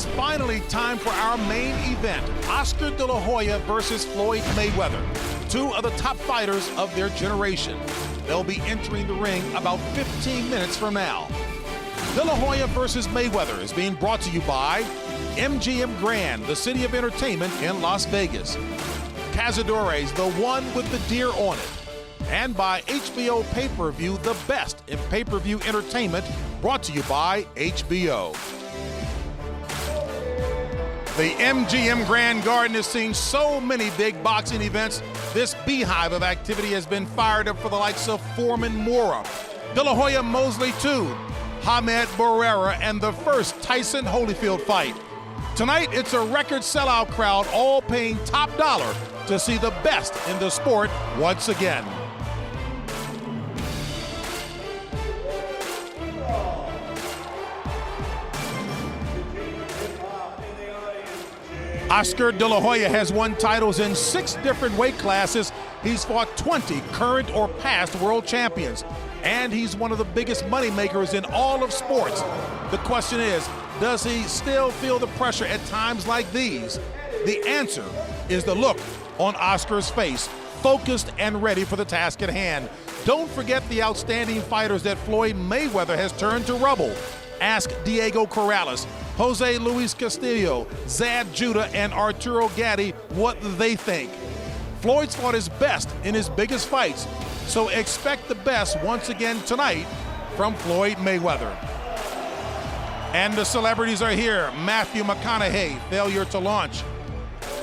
is finally time for our main event, Oscar De La Hoya versus Floyd Mayweather, two of the top fighters of their generation. They'll be entering the ring about 15 minutes from now. De La Hoya versus Mayweather is being brought to you by MGM Grand, the city of entertainment in Las Vegas. Cazadores, the one with the deer on it. And by HBO Pay-Per-View, the best in pay-per-view entertainment, brought to you by HBO. The MGM Grand Garden has seen so many big boxing events. This beehive of activity has been fired up for the likes of Foreman Mora, De La Hoya Mosley II, Hamed Barrera, and the first Tyson Holyfield fight. Tonight, it's a record sellout crowd, all paying top dollar to see the best in the sport once again. Oscar De La Hoya has won titles in 6 different weight classes. He's fought 20 current or past world champions. And he's one of the biggest moneymakers in all of sports. The question is, does he still feel the pressure at times like these? The answer is the look on Oscar's face, focused and ready for the task at hand. Don't forget the outstanding fighters that Floyd Mayweather has turned to rubble. Ask Diego Corrales, Jose Luis Castillo, Zab Judah, and Arturo Gatti what they think. Floyd's fought his best in his biggest fights, so expect the best once again tonight from Floyd Mayweather. And the celebrities are here. Matthew McConaughey, failure to launch.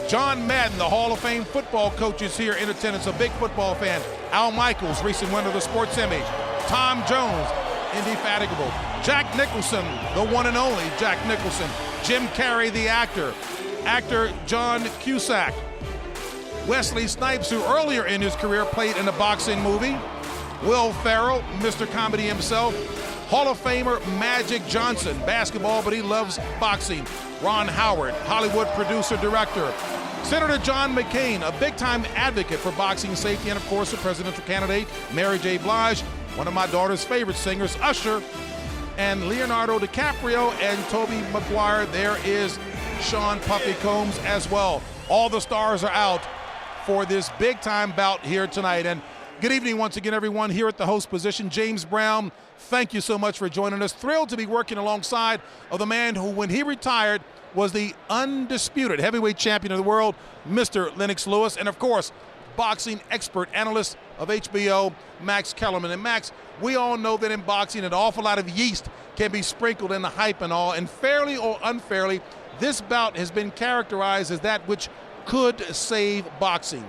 John Madden, the Hall of Fame football coach, is here in attendance, a big football fan. Al Michaels, recent winner of the Sports Emmy. Tom Jones, indefatigable. Jack Nicholson, the one and only Jack Nicholson. Jim Carrey, the actor. Actor John Cusack. Wesley Snipes, who earlier in his career played in a boxing movie. Will Ferrell, Mr. Comedy himself. Hall of Famer Magic Johnson, basketball, but he loves boxing. Ron Howard, Hollywood producer, director. Senator John McCain, a big-time advocate for boxing safety, and of course, the presidential candidate, Mary J. Blige, one of my daughter's favorite singers, Usher, and Leonardo DiCaprio and Tobey Maguire. There is Sean Puffy Combs as well. All the stars are out for this big-time bout here tonight. And good evening once again, everyone, here at the host position. James Brown, thank you so much for joining us. Thrilled to be working alongside of the man who, when he retired, was the undisputed heavyweight champion of the world, Mr. Lennox Lewis, and of course, boxing expert analyst of HBO, Max Kellerman. And Max, we all know that in boxing, an awful lot of yeast can be sprinkled in the hype and all, and fairly or unfairly, this bout has been characterized as that which could save boxing.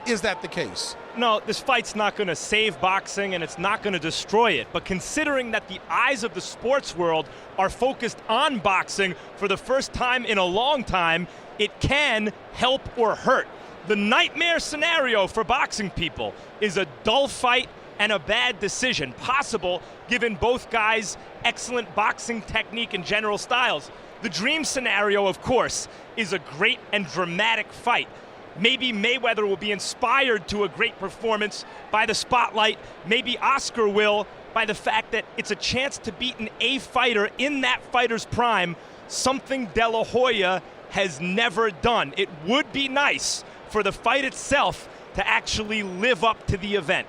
Is that the case? No, this fight's not going to save boxing, and it's not going to destroy it. But considering that the eyes of the sports world are focused on boxing for the first time in a long time, it can help or hurt. The nightmare scenario for boxing people is a dull fight and a bad decision, possible given both guys' excellent boxing technique and general styles. The dream scenario, of course, is a great and dramatic fight. Maybe Mayweather will be inspired to a great performance by the spotlight. Maybe Oscar will by the fact that it's a chance to beat an A fighter in that fighter's prime, something De La Hoya has never done. It would be nice for the fight itself to actually live up to the event.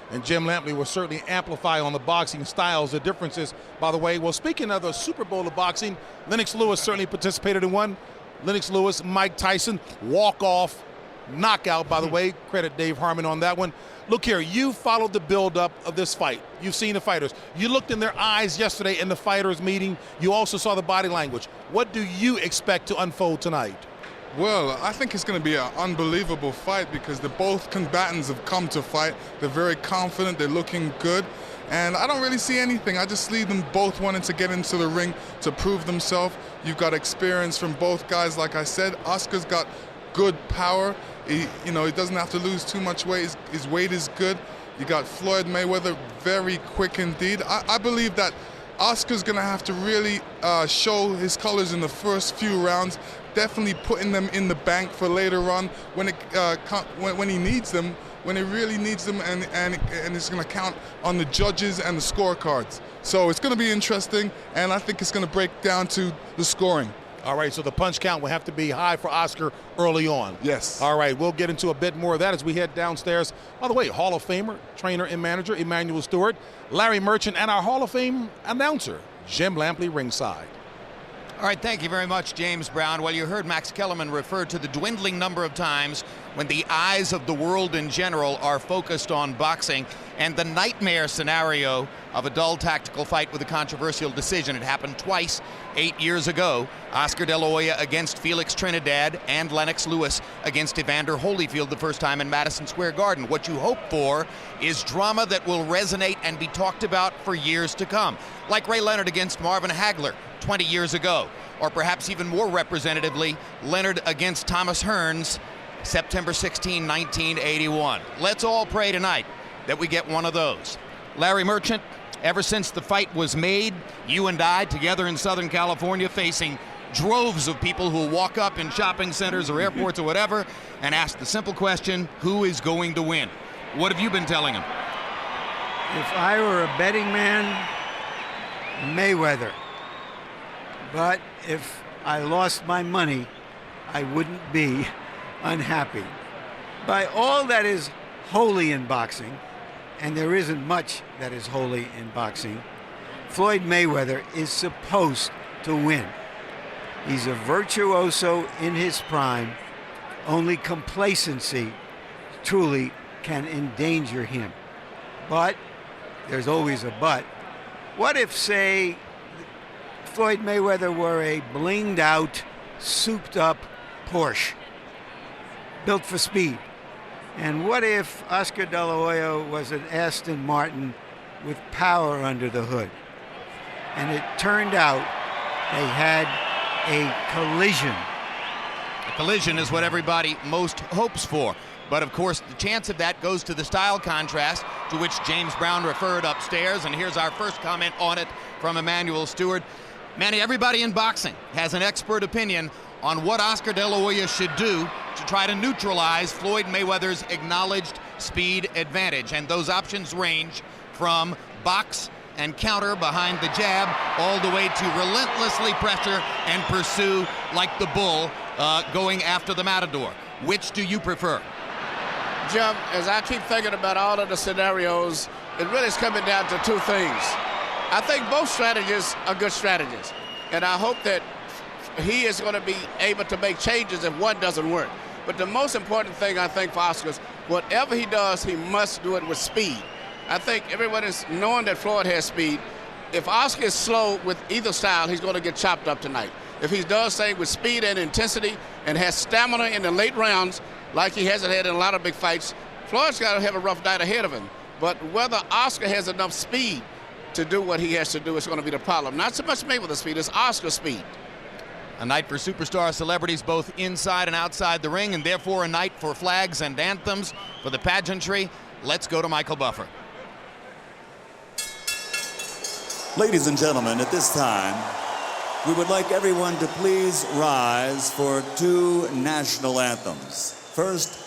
And Jim Lampley will certainly amplify on the boxing styles, the differences, by the way. Well, speaking of the Super Bowl of boxing, Lennox Lewis certainly participated in one. Lennox Lewis, Mike Tyson, walk-off, knockout, by the way. Credit Dave Harmon on that one. Look here, you followed the build-up of this fight. You've seen the fighters. You looked in their eyes yesterday in the fighters' meeting. You also saw the body language. What do you expect to unfold tonight? Well, I think it's going to be an unbelievable fight because both combatants have come to fight. They're very confident. They're looking good. And I don't really see anything. I just see them both wanting to get into the ring to prove themselves. You've got experience from both guys, like I said. Oscar's got good power. He doesn't have to lose too much weight. His weight is good. You got Floyd Mayweather, very quick indeed. I believe that Oscar's going to have to really show his colors in the first few rounds, definitely putting them in the bank for later on when he needs them, when he really needs them, and it's going to count on the judges and the scorecards. So it's going to be interesting, and I think it's going to break down to the scoring. All right, so the punch count will have to be high for Oscar early on. Yes. All right, we'll get into a bit more of that as we head downstairs. By the way, Hall of Famer, trainer, and manager Emmanuel Stewart, Larry Merchant, and our Hall of Fame announcer, Jim Lampley, ringside. All right, thank you very much, James Brown. Well, you heard Max Kellerman refer to the dwindling number of times when the eyes of the world in general are focused on boxing, and the nightmare scenario of a dull tactical fight with a controversial decision. It happened twice 8 years ago. Oscar De La Hoya against Felix Trinidad, and Lennox Lewis against Evander Holyfield the first time in Madison Square Garden. What you hope for is drama that will resonate and be talked about for years to come, like Ray Leonard against Marvin Hagler 20 years ago, or perhaps even more representatively, Leonard against Thomas Hearns, September 16, 1981. Let's all pray tonight that we get one of those. Larry Merchant, ever since the fight was made, you and I together in Southern California facing droves of people who walk up in shopping centers or airports or whatever and ask the simple question, who is going to win? What have you been telling them? If I were a betting man, Mayweather. But if I lost my money, I wouldn't be unhappy. By all that is holy in boxing, and there isn't much that is holy in boxing, Floyd Mayweather is supposed to win. He's a virtuoso in his prime. Only complacency truly can endanger him. But, there's always a but, what if, say, Floyd Mayweather were a blinged out, souped up Porsche, built for speed? And what if Oscar De La Hoya was an Aston Martin with power under the hood? And it turned out they had a collision. A collision is what everybody most hopes for. But of course, the chance of that goes to the style contrast to which James Brown referred upstairs. And here's our first comment on it from Emmanuel Stewart. Manny, everybody in boxing has an expert opinion on what Oscar De La Hoya should do to try to neutralize Floyd Mayweather's acknowledged speed advantage. And those options range from box and counter behind the jab all the way to relentlessly pressure and pursue like the bull going after the matador. Which do you prefer? Jim, as I keep thinking about all of the scenarios, it really is coming down to two things. I think both strategies are good strategies, and I hope that he is going to be able to make changes if one doesn't work. But the most important thing, I think, for Oscar is whatever he does, he must do it with speed. I think everyone is knowing that Floyd has speed. If Oscar is slow with either style, he's going to get chopped up tonight. If he does things with speed and intensity and has stamina in the late rounds, like he hasn't had in a lot of big fights, Floyd's got to have a rough night ahead of him. But whether Oscar has enough speed to do what he has to do is going to be the problem. Not so much Mayweather's speed, it's Oscar's speed. A night for superstar celebrities both inside and outside the ring, and therefore a night for flags and anthems for the pageantry. Let's go to Michael Buffer. Ladies and gentlemen, at this time, we would like everyone to please rise for two national anthems. First,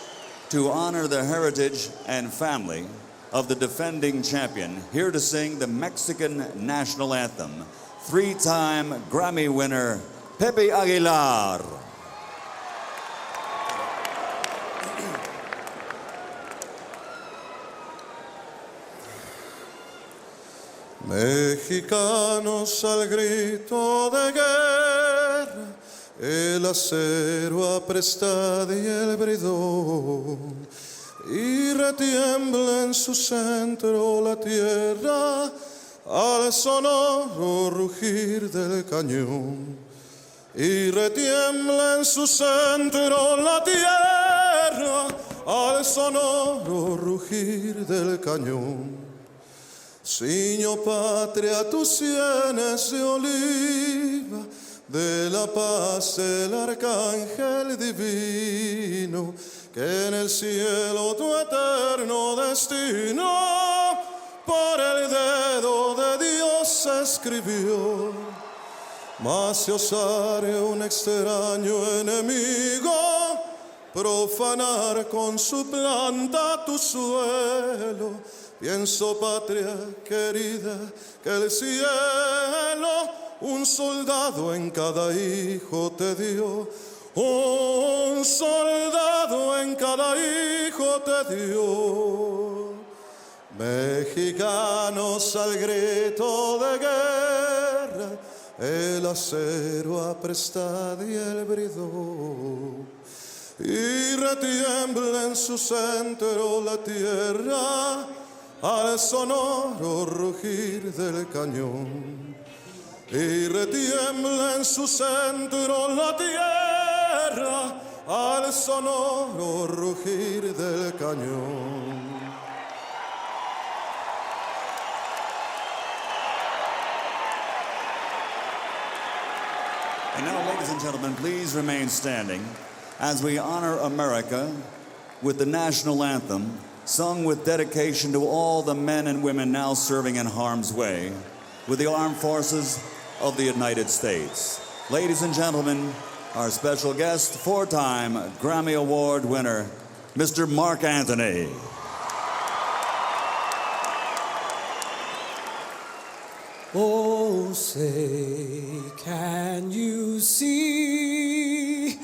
to honor the heritage and family of the defending champion, here to sing the Mexican national anthem, three-time Grammy winner, Pepe Aguilar. Mexicanos al grito de guerra, el acero apresta y el bridón, y retiembla en su centro la tierra al sonoro rugir del cañón. Y retiembla en su centro la tierra al sonoro rugir del cañón. Ciño patria tus sienes de oliva, de la paz el arcángel divino, que en el cielo tu eterno destino por el dedo de Dios escribió. Mas si osare un extraño enemigo profanar con su planta tu suelo, pienso, patria querida, que el cielo un soldado en cada hijo te dio. Un soldado en cada hijo te dio. Mexicanos al grito de guerra, el acero apresta y el bridón, y retiembla en su centro la tierra al sonoro rugir del cañón. Y retiembla en su centro la tierra al sonoro rugir del cañón. And now, ladies and gentlemen, please remain standing as we honor America with the national anthem, sung with dedication to all the men and women now serving in harm's way with the armed forces of the United States. Ladies and gentlemen, our special guest, four-time Grammy Award winner, Mr. Mark Anthony. Oh, say, can you see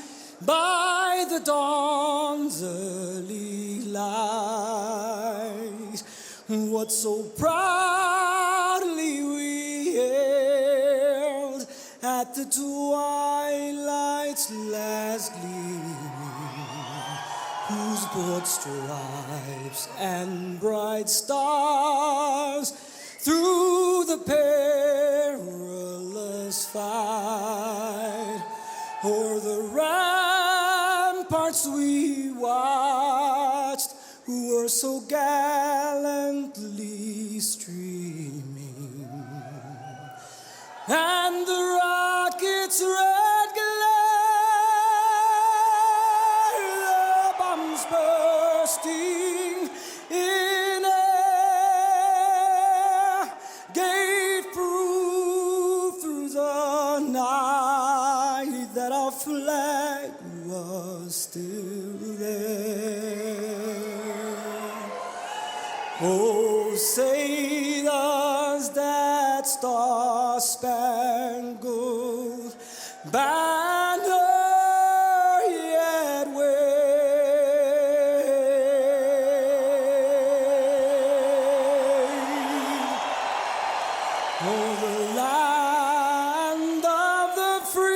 by the dawn's early light what so proudly we hailed at the twilight's last gleaming, whose broad stripes and bright stars through the perilous fight o'er the ramparts we watched, who were so gallantly streaming, and the rocket's red glare, the bombs bursting in air, gave proof through the night that our flag was still there. Oh, say does that star-spangled banner yet wave? Oh, the land of the free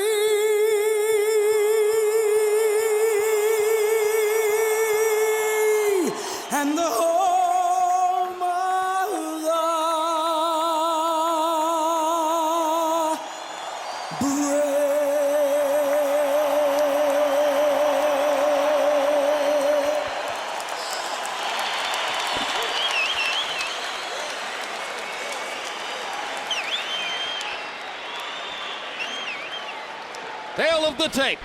and the home of the brave. Tale of the tape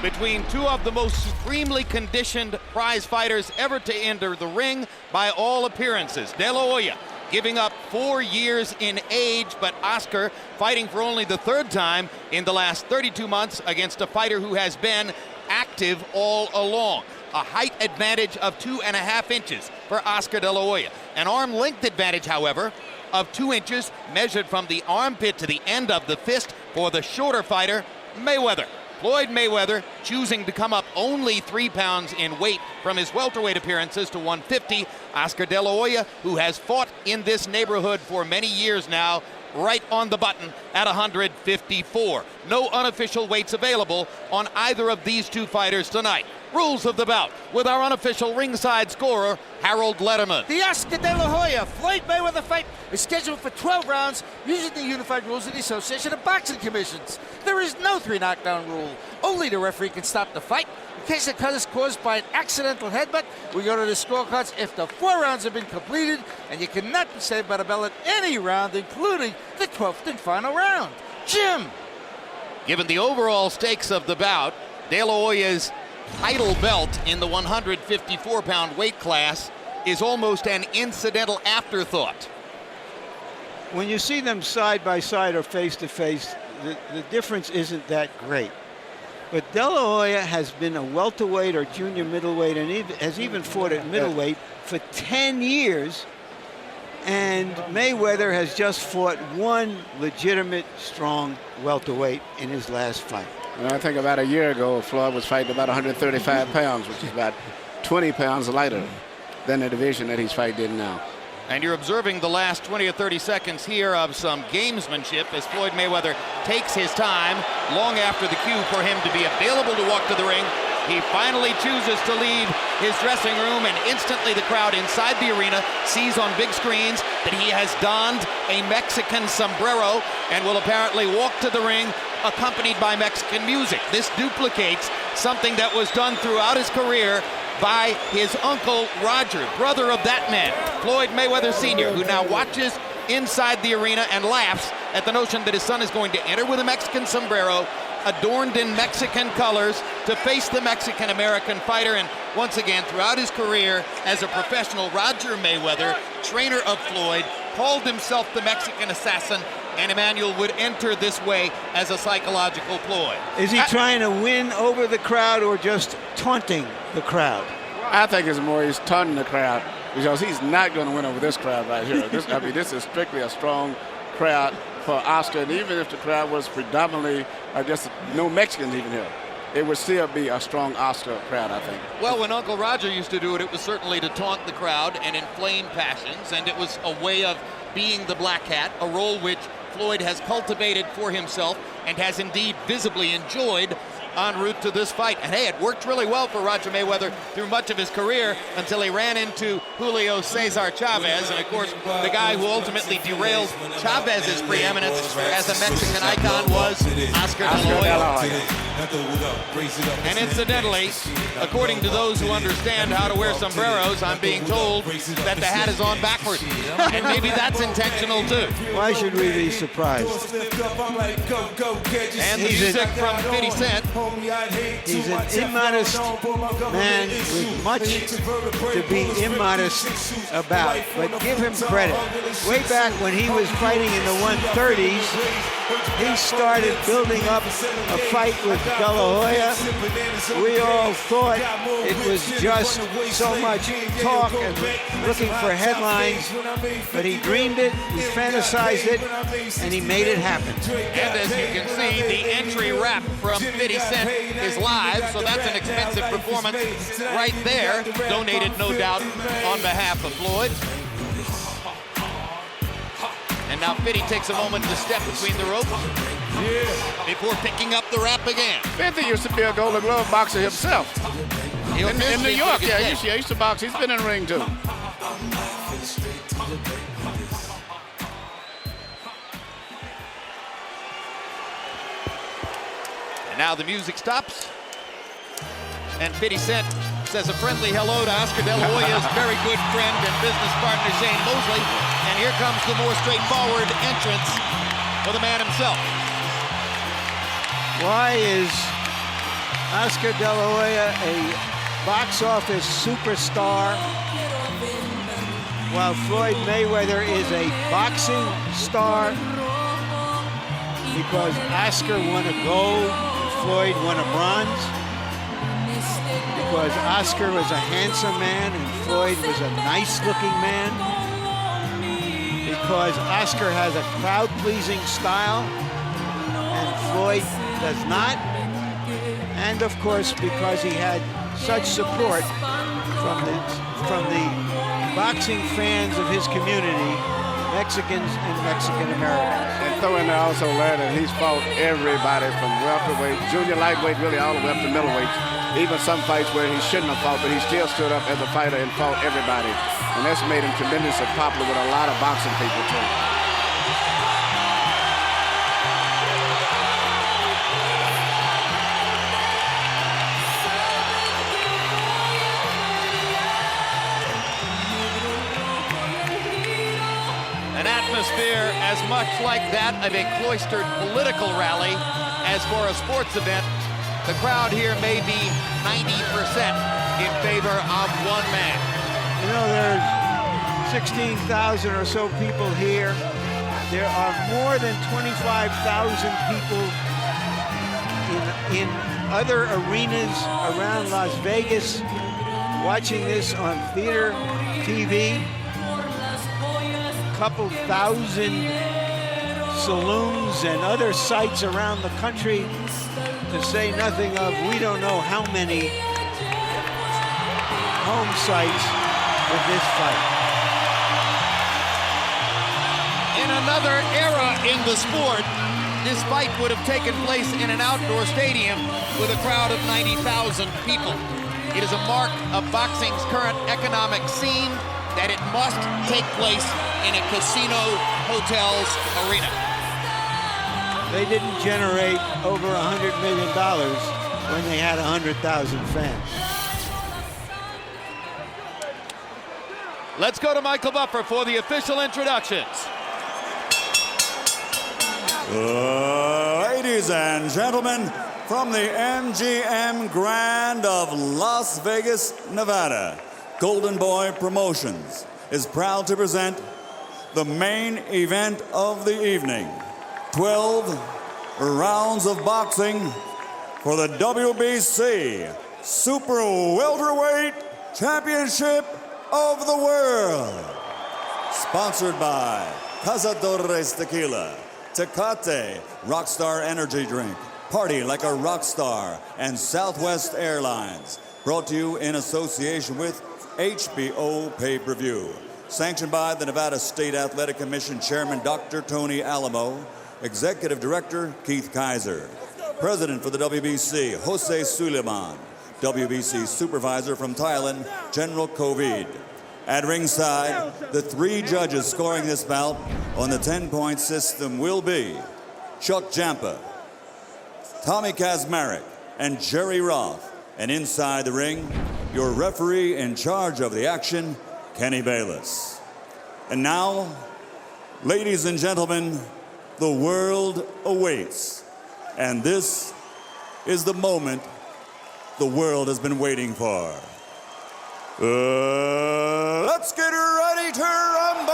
between two of the most supremely conditioned prize fighters ever to enter the ring by all appearances. De La Hoya giving up 4 years in age, but Oscar fighting for only the third time in the last 32 months against a fighter who has been active all along. A height advantage of 2.5 inches for Oscar De La Hoya. An arm length advantage, however, of 2 inches measured from the armpit to the end of the fist for the shorter fighter, Mayweather. Floyd Mayweather choosing to come up only 3 pounds in weight from his welterweight appearances to 150. Oscar De La Hoya, who has fought in this neighborhood for many years now, right on the button at 154. No unofficial weights available on either of these two fighters tonight. Rules of the bout with our unofficial ringside scorer, Harold Letterman. The Oscar De La Hoya Floyd Mayweather fight is scheduled for 12 rounds using the unified rules of the Association of Boxing Commissions. There is no 3 knockdown rule. Only the referee can stop the fight. In case the cut is caused by an accidental headbutt, we go to the scorecards if the 4 rounds have been completed, and you cannot be saved by the bell at any round, including the 12th and final round. Jim! Given the overall stakes of the bout, De La Hoya's title belt in the 154-pound weight class is almost an incidental afterthought. When you see them side by side or face to face, the difference isn't that great. But De La Hoya has been a welterweight or junior middleweight and has even fought at middleweight for 10 years. And Mayweather has just fought one legitimate, strong welterweight in his last fight. Well, I think about a year ago, Floyd was fighting about 135 pounds, which is about 20 pounds lighter than the division that he's fighting in now. And you're observing the last 20 or 30 seconds here of some gamesmanship as Floyd Mayweather takes his time long after the cue for him to be available to walk to the ring. He finally chooses to leave his dressing room, and instantly the crowd inside the arena sees on big screens that he has donned a Mexican sombrero and will apparently walk to the ring accompanied by Mexican music. This duplicates something that was done throughout his career by his uncle Roger, brother of that man, Floyd Mayweather Sr., who now watches inside the arena and laughs at the notion that his son is going to enter with a Mexican sombrero adorned in Mexican colors to face the Mexican-American fighter. And once again, throughout his career as a professional, Roger Mayweather, trainer of Floyd, called himself the Mexican assassin, and Emmanuel would enter this way as a psychological ploy. Is he trying to win over the crowd or just taunting the crowd? I think it's more he's taunting the crowd because he's not going to win over this crowd right here. This is strictly a strong crowd for Oscar, and even if the crowd was predominantly, I guess, no Mexicans even here, it would still be a strong Oscar crowd, I think. Well, when Uncle Roger used to do it, it was certainly to taunt the crowd and inflame passions, and it was a way of being the black hat, a role which Floyd has cultivated for himself and has indeed visibly enjoyed en route to this fight. And hey, it worked really well for Roger Mayweather through much of his career until he ran into Julio Cesar Chavez, and of course the guy who ultimately derailed Chavez's preeminence as a Mexican icon was Oscar de la Hoya. And incidentally, according to those who understand how to wear sombreros, I'm being told that the hat is on backwards. And maybe that's intentional too. Why should we be surprised? And the music from 50 Cent. He's an immodest man with much to be immodest about, but give him credit. Way back when he was fighting in the 130s, he started building up a fight with De La Hoya. We all thought it was just so much talk and looking for headlines, but he dreamed it, he fantasized it, and he made it happen. And as you can see, the entry rap from 50 Cent is live, so that's an expensive performance right there, donated no doubt on behalf of Floyd. And now 50 takes a moment to step between the ropes before picking up the rap again. 50 used to be a Golden Glove boxer himself. In New York, yeah, he used to box. He's been in the ring too. And now the music stops, and 50 Cent says a friendly hello to Oscar De La Hoya's very good friend and business partner Shane Mosley. And here comes the more straightforward entrance for the man himself. Why is Oscar De La Hoya a box office superstar while Floyd Mayweather is a boxing star? Because Oscar won a gold, Floyd won a bronze. Because Oscar was a handsome man and Floyd was a nice-looking man. Because Oscar has a crowd-pleasing style and Floyd does not. And of course, because he had such support from the boxing fans of his community, Mexicans and Mexican Americans. And throw in there also, Larry, that he's fought everybody from welterweight, junior lightweight, really all the way up to middleweight. Even some fights where he shouldn't have fought, but he still stood up as a fighter and fought everybody. And that's made him tremendously popular with a lot of boxing people too. An atmosphere as much like that of a cloistered political rally as for a sports event. The crowd here may be 90% in favor of one man. You know, there's 16,000 or so people here. There are more than 25,000 people in other arenas around Las Vegas watching this on theater TV. couple thousand saloons and other sites around the country, to say nothing of we don't know how many home sites with this fight. In another era in the sport, this fight would have taken place in an outdoor stadium with a crowd of 90,000 people. It is a mark of boxing's current economic scene that it must take place in a casino hotel's arena. They didn't generate over $100 million when they had 100,000 fans. Let's go to Michael Buffer for the official introductions. Ladies and gentlemen, from the MGM Grand of Las Vegas, Nevada, Golden Boy Promotions is proud to present the main event of the evening. 12 rounds of boxing for the WBC Super Welterweight Championship of the World. Sponsored by Cazadores Tequila, Tecate Rockstar Energy Drink, Party Like a Rockstar, and Southwest Airlines. Brought to you in association with HBO Pay-Per-View. Sanctioned by the Nevada State Athletic Commission Chairman Dr. Tony Alamo, Executive Director Keith Kaiser, President for the WBC Jose Suleiman, WBC Supervisor from Thailand General Kovid. At ringside, the 3 judges scoring this bout on the 10-point system will be Chuck Jampa, Tommy Kazmarek, and Jerry Roth. And inside the ring, your referee in charge of the action, Kenny Bayless. And now, ladies and gentlemen, the world awaits. And this is the moment the world has been waiting for. Let's get ready to rumble!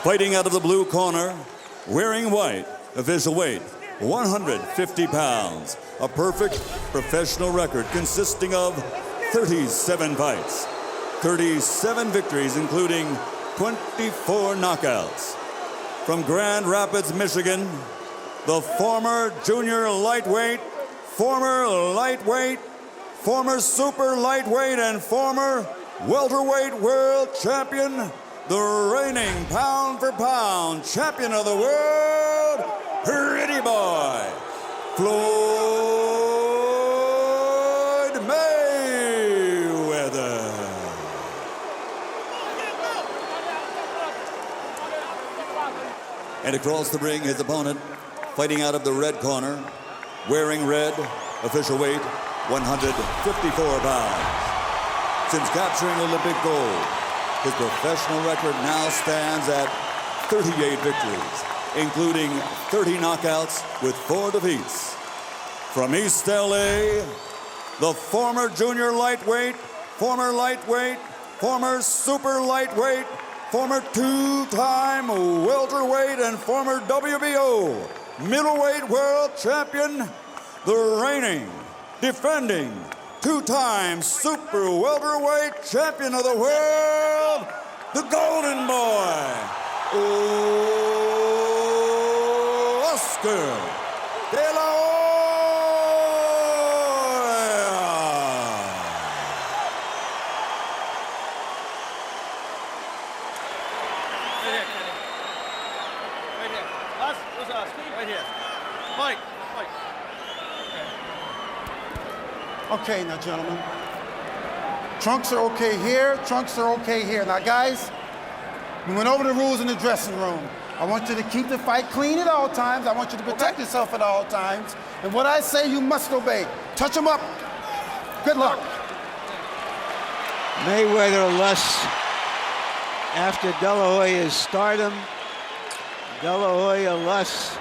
Fighting out of the blue corner, wearing white, official weight, 150 pounds. A perfect professional record consisting of 37 fights, 37 victories, including 24 knockouts. From Grand Rapids, Michigan, the former junior lightweight, former lightweight, former super lightweight, and former welterweight world champion, the reigning pound-for-pound champion of the world, Pretty Boy, Floyd Mayweather. And across the ring, his opponent, fighting out of the red corner, wearing red, official weight, 154 pounds. Since capturing Olympic gold, his professional record now stands at 38 victories, including 30 knockouts with 4 defeats. From East LA, the former junior lightweight, former super lightweight, former 2-time welterweight, and former WBO middleweight world champion, the reigning, defending, 2-time super welterweight champion of the world, the Golden Boy, Oscar De La Hoya. Okay, now, gentlemen. Trunks are okay here, trunks are okay here. Now, guys, we went over the rules in the dressing room. I want you to keep the fight clean at all times. I want you to protect yourself at all times. And what I say, you must obey. Touch them up. Good luck. Mayweather lusts after De La Hoya's stardom. De La Hoya lusts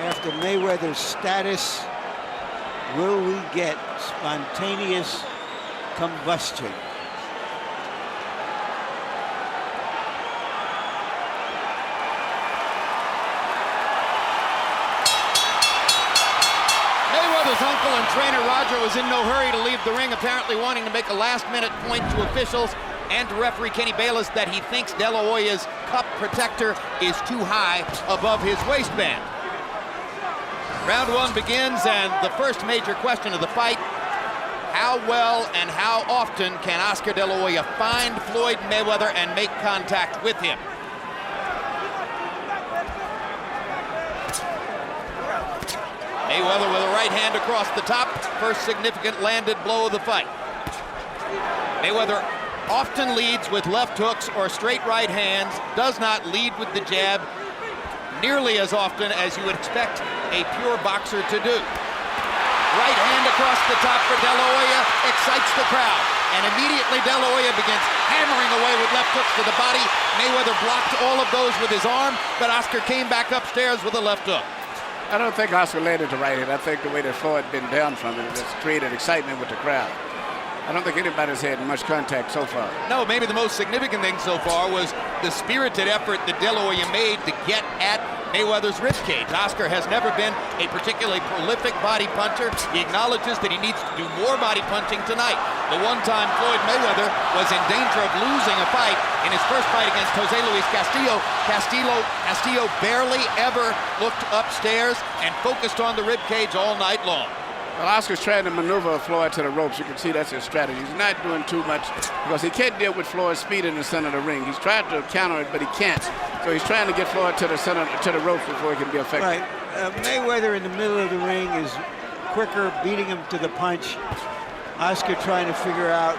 after Mayweather's status. Will we get spontaneous combustion? Oscar's uncle and trainer Roger was in no hurry to leave the ring, apparently wanting to make a last-minute point to officials and to referee Kenny Bayless that he thinks De La Hoya's cup protector is too high above his waistband. Round one begins, and the first major question of the fight: how well and how often can Oscar De La Hoya find Floyd Mayweather and make contact with him? Mayweather with a right hand across the top, first significant landed blow of the fight. Mayweather often leads with left hooks or straight right hands, does not lead with the jab nearly as often as you would expect a pure boxer to do. Right hand across the top for De La Hoya excites the crowd, and immediately De La Hoya begins hammering away with left hooks to the body. Mayweather blocked all of those with his arm, but Oscar came back upstairs with a left hook. I don't think Oscar landed the right hand. I think the way that Floyd been down from it has created excitement with the crowd. I don't think anybody's had much contact so far. No, maybe the most significant thing so far was the spirited effort that De La Hoya made to get at Mayweather's ribcage. Oscar has never been a particularly prolific body puncher. He acknowledges that he needs to do more body punching tonight. The one time Floyd Mayweather was in danger of losing a fight in his first fight against Jose Luis Castillo, Castillo barely ever looked upstairs and focused on the ribcage all night long. Well, Oscar's trying to maneuver Floyd to the ropes. You can see that's his strategy. He's not doing too much because he can't deal with Floyd's speed in the center of the ring. He's tried to counter it, but he can't. So he's trying to get Floyd to the center, to the ropes before he can be effective. Right. Mayweather in the middle of the ring is quicker, beating him to the punch. Oscar trying to figure out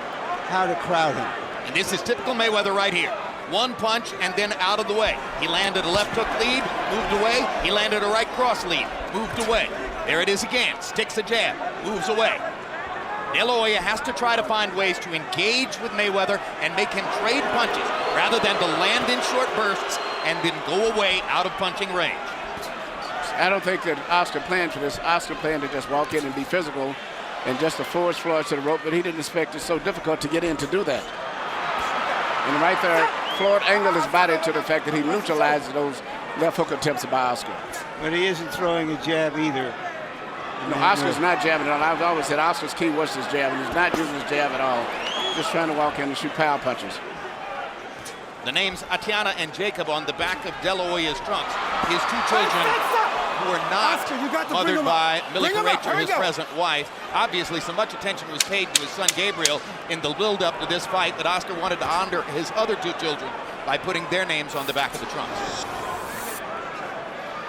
how to crowd him. And this is typical Mayweather right here. One punch and then out of the way. He landed a left hook lead, moved away. He landed a right cross lead, moved away. There it is again, sticks a jab, moves away. De La Hoya has to try to find ways to engage with Mayweather and make him trade punches rather than to land in short bursts and then go away out of punching range. I don't think that Oscar planned for this. Oscar planned to just walk in and be physical and just to force Floyd to the rope, but he didn't expect it's so difficult to get in to do that. And right there, Floyd angled his body to the fact that he neutralized those left hook attempts by Oscar. But he isn't throwing a jab either. No, Oscar's not jabbing at all. I've always said Oscar's key was his jab, and he's not using his jab at all. Just trying to walk in and shoot power punches. The names Atiana and Jacob on the back of De La Hoya's trunks. His two children who are not mothered by Millie Carrecha, his present wife. Obviously, so much attention was paid to his son Gabriel in the build-up to this fight that Oscar wanted to honor his other two children by putting their names on the back of the trunks.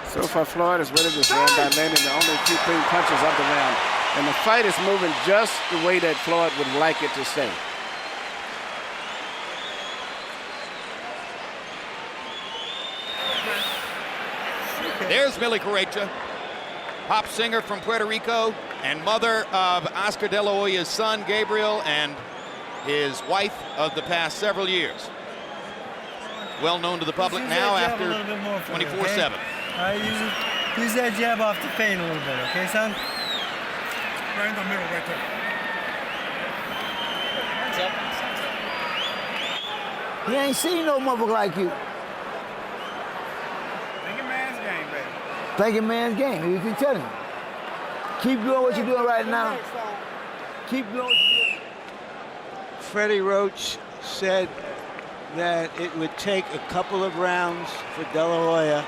So far, Floyd has winning this round by landing the only few clean punches of the round. And the fight is moving just the way that Floyd would like it to stay. There's Millie Carrecha, pop singer from Puerto Rico and mother of Oscar De La Hoya's son, Gabriel, and his wife of the past several years. Well known to the public now after 24/7. Use that jab off the pain a little bit, okay, son? Right in the middle, right there. He ain't seen no motherfucker like you. Thinking man's game, baby. Thinking man's game. You keep telling him. Keep doing what you're doing right now. Keep doing what you're doing. Freddie Roach said that it would take a couple of rounds for De La Hoya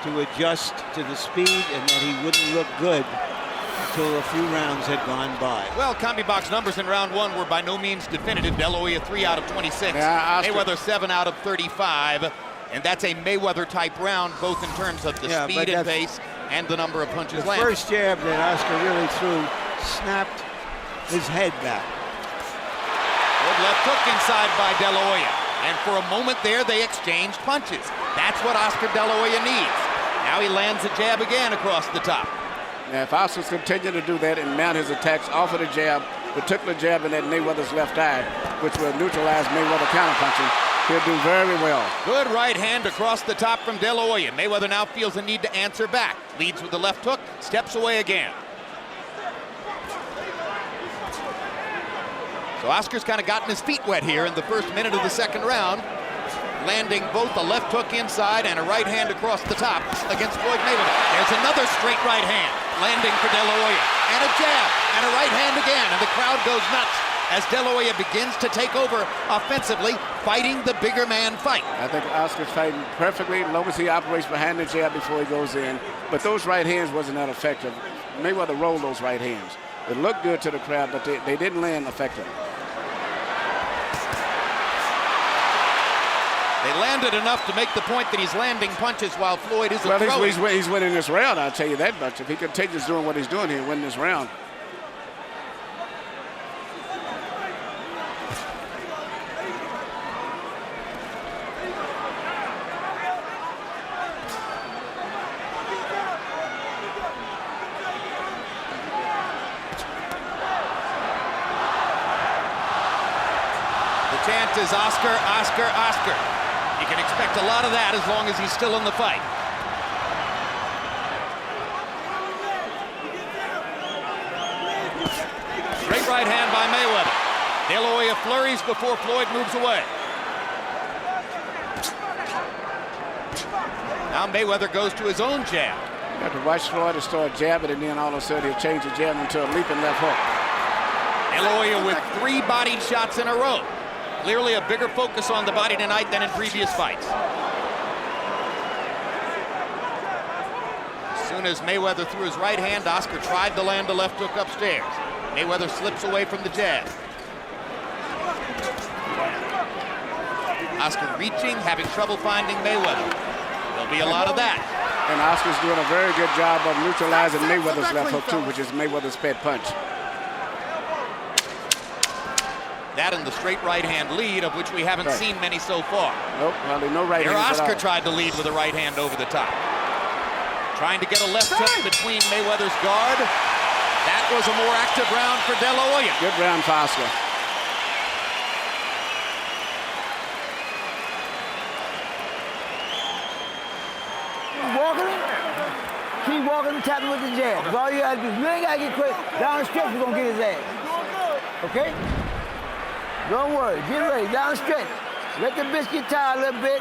to adjust to the speed and that he wouldn't look good until a few rounds had gone by. Well, CombiBox numbers in round one were by no means definitive. De La Hoya 3 out of 26. Yeah, Mayweather 7 out of 35. And that's a Mayweather-type round, both in terms of the speed and pace and the number of punches landed. The first jab that Oscar really threw snapped his head back. Good left hook inside by De La Hoya. And for a moment there, they exchanged punches. That's what Oscar De La Hoya needs. Now he lands a jab again across the top. Now, if Oscar's continue to do that and mount his attacks off of the jab, particular jab in that Mayweather's left eye, which will neutralize Mayweather counterpunching, he'll do very well. Good right hand across the top from De La Hoya. Mayweather now feels a need to answer back. Leads with the left hook, steps away again. So Oscar's kind of gotten his feet wet here in the first minute of the second round, landing both a left hook inside and a right hand across the top against Floyd Mayweather. There's another straight right hand. landing for De La Hoya. And a jab, and a right hand again, and the crowd goes nuts as De La Hoya begins to take over offensively, fighting the bigger man fight. I think Oscar's fighting perfectly as long as he operates behind the jab before he goes in. But those right hands wasn't that effective. Mayweather rolled those right hands. It looked good to the crowd, but they didn't land effectively. They landed enough to make the point that he's landing punches while Floyd isn't throwing. He's winning this round, I'll tell you that much. If he continues doing what he's doing, he'll win this round. The chant is Oscar, Oscar, Oscar. You can expect a lot of that as long as he's still in the fight. Straight right hand by Mayweather. De La Hoya flurries before Floyd moves away. Now Mayweather goes to his own jab. You have to watch Floyd to start jabbing, and then all of a sudden he'll change the jab into a leaping left hook. De La Hoya with 3 body shots in a row. Clearly a bigger focus on the body tonight than in previous fights. As soon as Mayweather threw his right hand, Oscar tried to land a left hook upstairs. Mayweather slips away from the jab. Oscar reaching, having trouble finding Mayweather. There'll be a lot of that. And Oscar's doing a very good job of neutralizing Mayweather's left hook too, which is Mayweather's pet punch. That and the straight right hand lead, of which we haven't seen many so far. Nope, well, no right hand. Oscar tried to lead with a right hand over the top. Trying to get a left hook between Mayweather's guard. That was a more active round for De La Hoya. Good round for Oscar. Keep walking and tapping with the jab. That's all you gotta do. You ain't gotta get quick. Down the stretch, you're gonna get his ass. Okay? Don't worry, get ready, down the stretch. Let the biscuit tie a little bit.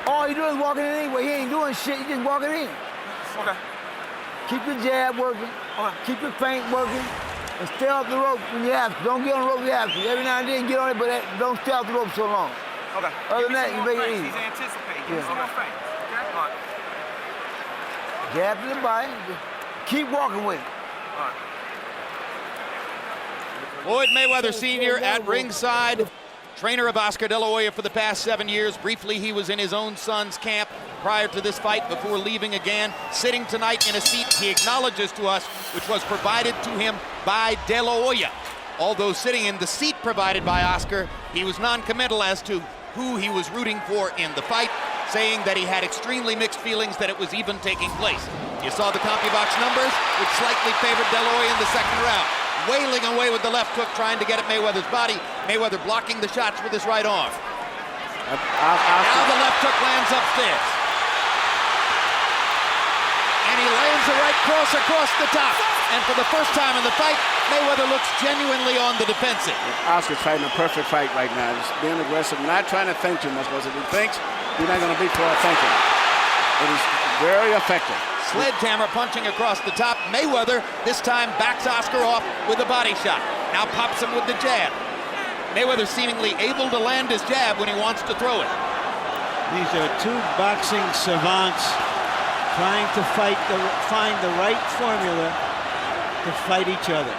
All you do is walking in anyway. He ain't doing shit, you just walking in. Okay. Keep your jab working. Keep your feint working. And stay off the rope when you have to. Don't get on the rope when you have to. Every now and then get on it, but don't stay off the rope so long. Okay. Other than that, you make it easy. He's anticipating. Yeah. Some more feint. Okay? All right. Jab to the body. Keep walking with it. All right. Floyd Mayweather Sr. at ringside, trainer of Oscar De La Hoya for the past 7 years. Briefly, he was in his own son's camp prior to this fight before leaving again. Sitting tonight in a seat he acknowledges to us, which was provided to him by De La Hoya. Although sitting in the seat provided by Oscar, he was non-committal as to who he was rooting for in the fight, saying that he had extremely mixed feelings that it was even taking place. You saw the CompuBox numbers, which slightly favored De La Hoya in the second round. Wailing away with the left hook, trying to get at Mayweather's body. Mayweather blocking the shots with his right arm. Now the left hook lands upstairs. And he lands a right cross across the top. And for the first time in the fight, Mayweather looks genuinely on the defensive. Oscar's fighting a perfect fight right now. He's being aggressive, not trying to think too much, because if he thinks, he's not going to beat for thinking. It is very effective. Sledgehammer punching across the top. Mayweather this time backs Oscar off with a body shot. Now pops him with the jab. Mayweather seemingly able to land his jab when he wants to throw it. These are two boxing savants trying to find the right formula to fight each other.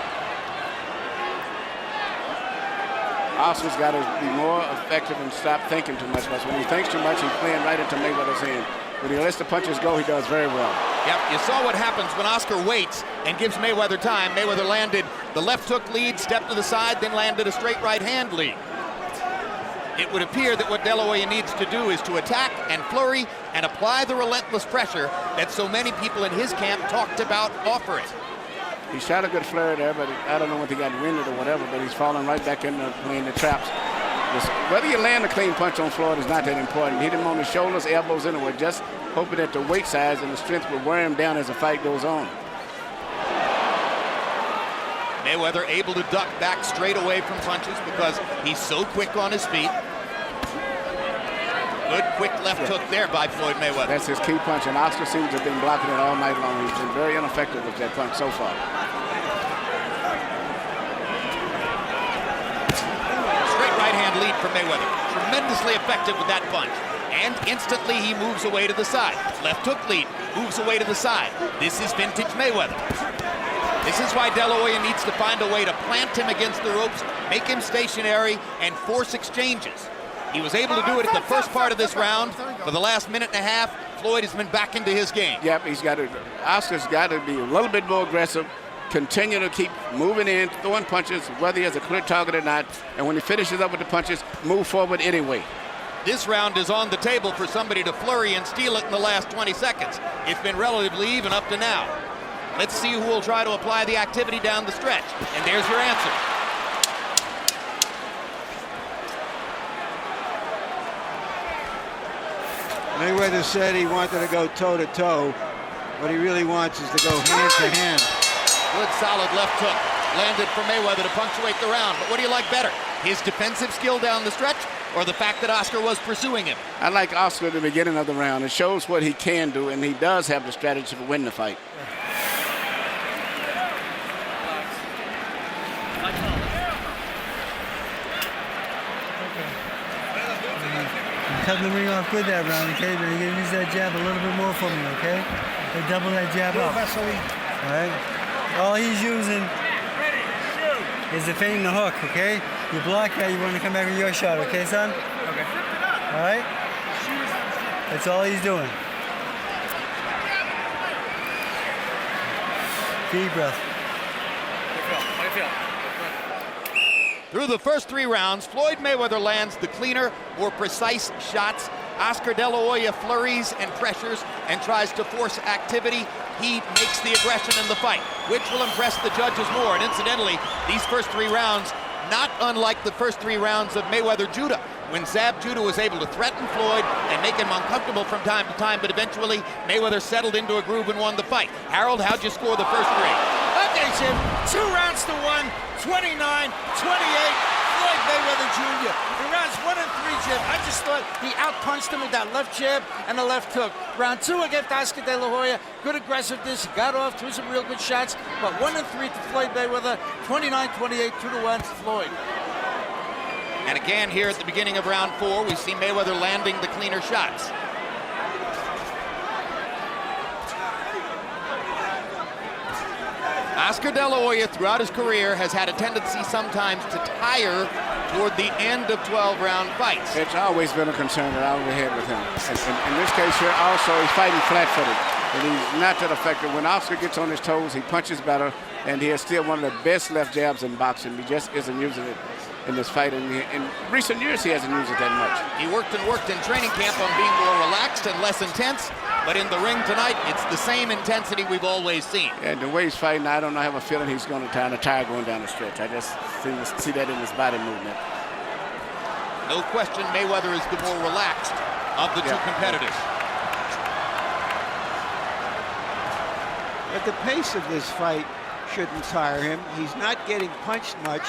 Oscar's got to be more effective and stop thinking too much, because when he thinks too much, he's playing right into Mayweather's hand. When he lets the punches go, he does very well. Yep, you saw what happens when Oscar waits and gives Mayweather time. Mayweather landed the left hook lead, stepped to the side, then landed a straight right hand lead. It would appear that what De La Hoya needs to do is to attack and flurry and apply the relentless pressure that so many people in his camp talked about offering. He shot a good flurry there, but I don't know if he got winded or whatever, but he's falling right back into playing the traps. Whether you land a clean punch on Floyd is not that important. Hit him on the shoulders, elbows anywhere, just hoping that the weight size and the strength will wear him down as the fight goes on. Mayweather able to duck back straight away from punches because he's so quick on his feet. Good quick left hook there by Floyd Mayweather. That's his key punch, and Oscar seems to have been blocking it all night long. He's been very ineffective with that punch so far. Straight right hand lead for Mayweather. Tremendously effective with that punch. And instantly he moves away to the side. Left hook lead, moves away to the side. This is vintage Mayweather. This is why De La Hoya needs to find a way to plant him against the ropes, make him stationary, and force exchanges. He was able to do it at the first part of this round. For the last minute and a half, Floyd has been back into his game. Yep, Oscar's got to be a little bit more aggressive, continue to keep moving in, throwing punches, whether he has a clear target or not, and when he finishes up with the punches, move forward anyway. This round is on the table for somebody to flurry and steal it in the last 20 seconds. It's been relatively even up to now. Let's see who will try to apply the activity down the stretch. And there's your answer. Mayweather said he wanted to go toe-to-toe. What he really wants is to go hand-to-hand. Good solid left hook. Landed for Mayweather to punctuate the round. But what do you like better? His defensive skill down the stretch, or the fact that Oscar was pursuing him? I like Oscar at the beginning of the round. It shows what he can do, and he does have the strategy to win the fight. Cut the ring off good that round, okay? But you're gonna use that jab a little bit more for me, okay? So double that jab up. All right? All he's using is the feint and the hook, okay? You block that, you want to come back with your shot, okay, son? Okay. All right? That's all he's doing. Deep breath. How do you feel? Through the first 3 rounds, Floyd Mayweather lands the cleaner, more precise shots. Oscar De La Hoya flurries and pressures and tries to force activity. He makes the aggression in the fight, which will impress the judges more. And incidentally, these first 3 rounds, not unlike the first 3 rounds of Mayweather-Judah, when Zab Judah was able to threaten Floyd and make him uncomfortable from time to time, but eventually Mayweather settled into a groove and won the fight. Harold, how'd you score the first 3? Okay, Jim, 2 rounds to 1, 29-28, Floyd Mayweather Jr. In rounds 1 and 3, Jim, I just thought he outpunched him with that left jab and the left hook. Round 2 against Oscar De La Hoya, good aggressiveness, he got off, threw some real good shots, but 1 and 3 to Floyd Mayweather, 29-28, 2-1 Floyd. And again, here at the beginning of round 4, we see Mayweather landing the cleaner shots. Oscar De La Hoya, throughout his career, has had a tendency sometimes to tire toward the end of 12-round fights. It's always been a concern that I had with him. And in this case here, also, he's fighting flat-footed, and he's not that effective. When Oscar gets on his toes, he punches better, and he is still one of the best left jabs in boxing. He just isn't using it in this fight. In recent years, he hasn't used it that much. He worked in training camp on being more relaxed and less intense, but in the ring tonight, it's the same intensity we've always seen. And the way he's fighting, I have a feeling he's going to tire going down the stretch. I just see that in his body movement. No question, Mayweather is the more relaxed of the 2 competitors. But the pace of this fight shouldn't tire him. He's not getting punched much.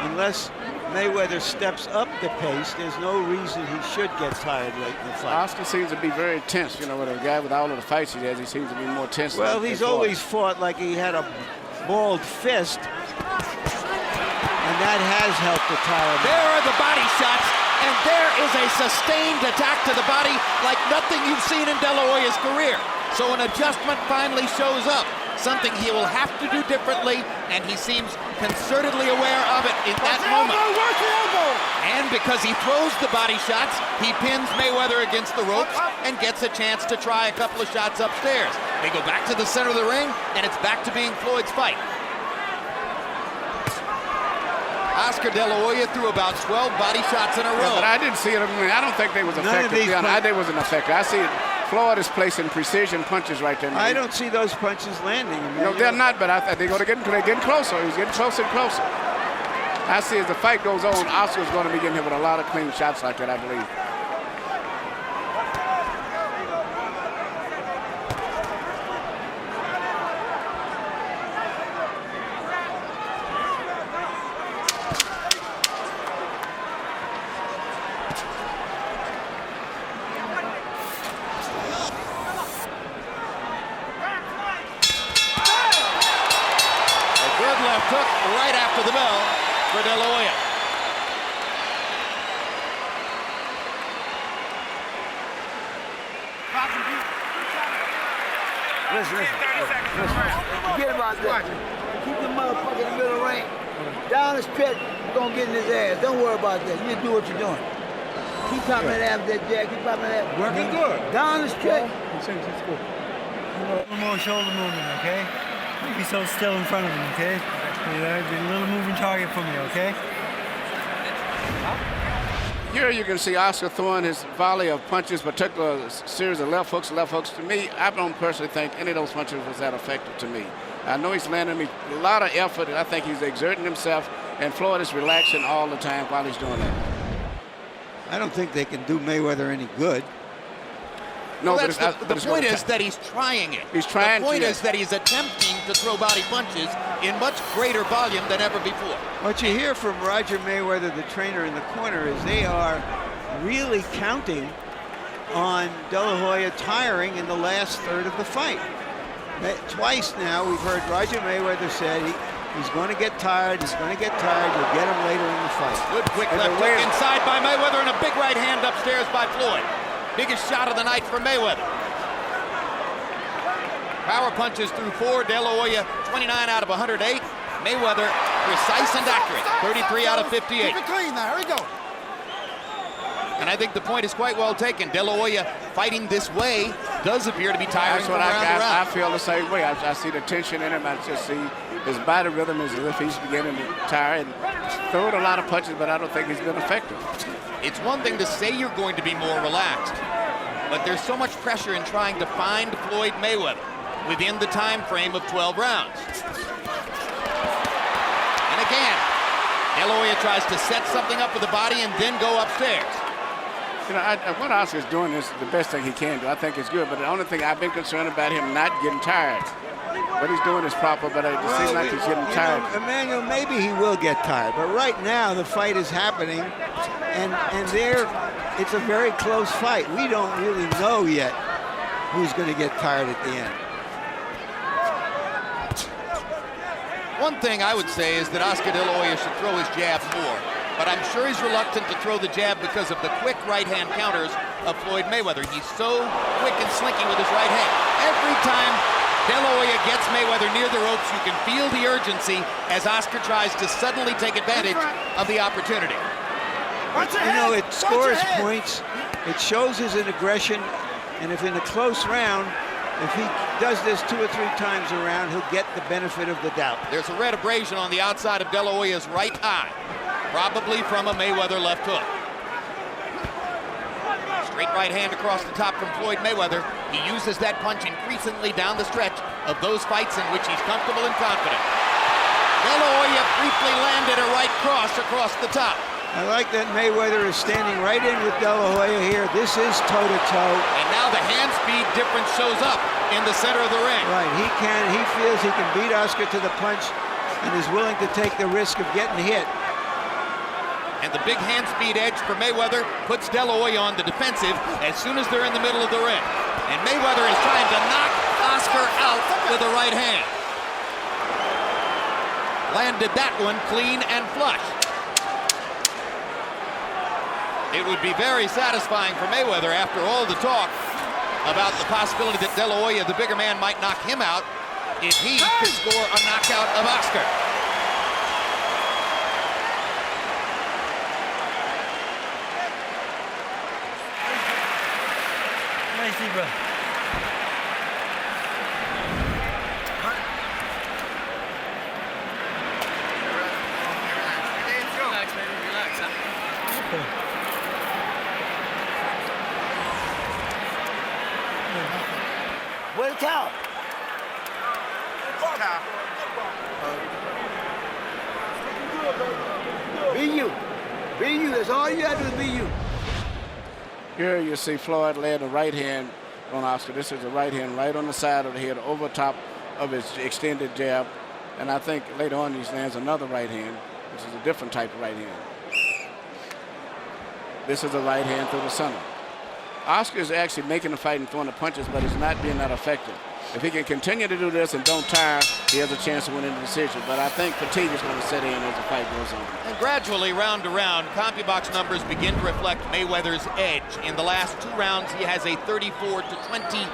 Unless Mayweather steps up the pace, there's no reason he should get tired late in the fight. Oscar seems to be very tense. You know, with a guy with all of the fights he has, he seems to be more tense. Well, he's always fought like he had a balled fist, and that has helped to tire him. There are the body shots, and there is a sustained attack to the body like nothing you've seen in De La Hoya's career. So an adjustment finally shows up, something he will have to do differently, and he seems concertedly aware of it in that moment. And because he throws the body shots, he pins Mayweather against the ropes and gets a chance to try a couple of shots upstairs. They go back to the center of the ring, and it's back to being Floyd's fight. Oscar De La Hoya threw about 12 body shots in a row. Yeah, but I didn't see it. I mean, I don't think they was effective. They wasn't effective. I see it. Floyd is placing precision punches right there. I don't see those punches landing. No, they're not, but they're getting closer. He's getting closer and closer. I see as the fight goes on, Oscar's going to be getting hit with a lot of clean shots like that, I believe. for De La Hoya. Listen. Forget about that. Keep the motherfucker in the middle of the ring. Down the stretch, you're going to get in his ass. Don't worry about that. You just do what you're doing. Keep popping that ass with that jab. Keep popping that. Working good. Down the stretch. A little more shoulder movement, okay? Don't be so still in front of him, okay? Be a little moving target for me, okay? Here you can see Oscar throwing his volley of punches, particularly a series of left hooks. To me, I don't personally think any of those punches was that effective to me. I know he's landing me a lot of effort, and I think he's exerting himself, and Floyd is relaxing all the time while he's doing that. I don't think they can do Mayweather any good. No, Well, but the point is that he's trying it. He's trying The point to, is that he's attempting to throw body punches in much greater volume than ever before. What you hear from Roger Mayweather, the trainer in the corner, is they are really counting on De La Hoya tiring in the last third of the fight. Twice now we've heard Roger Mayweather said he's going to get tired, you'll get him later in the fight. Good quick left hook inside by Mayweather and a big right hand upstairs by Floyd. Biggest shot of the night for Mayweather. Power punches through 4. De La Hoya 29 out of 108. Mayweather precise and accurate. 33 out of 58. Keep it clean now. Here we go. And I think the point is quite well taken. De La Hoya fighting this way does appear to be tiring from round to round. I feel the same way. I see the tension in him. I just see his body rhythm is as if he's beginning to tire. And throwing a lot of punches, but I don't think he's been effective. It's one thing to say you're going to be more relaxed, but there's so much pressure in trying to find Floyd Mayweather within the time frame of 12 rounds. And again, De La Hoya tries to set something up with the body and then go upstairs. You know, what Oscar's doing is the best thing he can do. I think it's good, but the only thing I've been concerned about him not getting tired. What he's doing is proper, but it seems like he's getting tired. Emmanuel, maybe he will get tired, but right now the fight is happening, and it's a very close fight. We don't really know yet who's going to get tired at the end. One thing I would say is that Oscar De La Hoya should throw his jab more, but I'm sure he's reluctant to throw the jab because of the quick right-hand counters of Floyd Mayweather. He's so quick and slinky with his right hand. Every time De La Hoya gets Mayweather near the ropes, you can feel the urgency as Oscar tries to suddenly take advantage of the opportunity. You know, it scores points, it shows his aggression, and if in a close round, if he does this 2 or 3 times around, he'll get the benefit of the doubt. There's a red abrasion on the outside of De La Hoya's right eye, probably from a Mayweather left hook. Straight right hand across the top from Floyd Mayweather. He uses that punch increasingly down the stretch of those fights in which he's comfortable and confident. De La Hoya briefly landed a right cross across the top. I like that Mayweather is standing right in with De La Hoya here. This is toe-to-toe. And now the hand speed difference shows up in the center of the ring. Right, he feels he can beat Oscar to the punch and is willing to take the risk of getting hit. And the big hand speed edge for Mayweather puts De La Hoya on the defensive as soon as they're in the middle of the ring. And Mayweather is trying to knock Oscar out with a right hand. Landed that one clean and flush. It would be very satisfying for Mayweather after all the talk about the possibility that De La Hoya, the bigger man, might knock him out if he could score a knockout of Oscar. Nice, bro. Where's the towel? Be you. Be you. That's all you got to do is be you. Here you see Floyd land a right hand on Oscar. This is a right hand right on the side of the head, over top of his extended jab. And I think later on he lands another right hand, which is a different type of right hand. This is a right hand through the center. Oscar is actually making the fight and throwing the punches, but he's not being that effective. If he can continue to do this and don't tire, he has a chance to win in the decision. But I think fatigue is going to set in as the fight goes on. And gradually, round to round, CompuBox numbers begin to reflect Mayweather's edge. In the last 2 rounds, he has a 34-20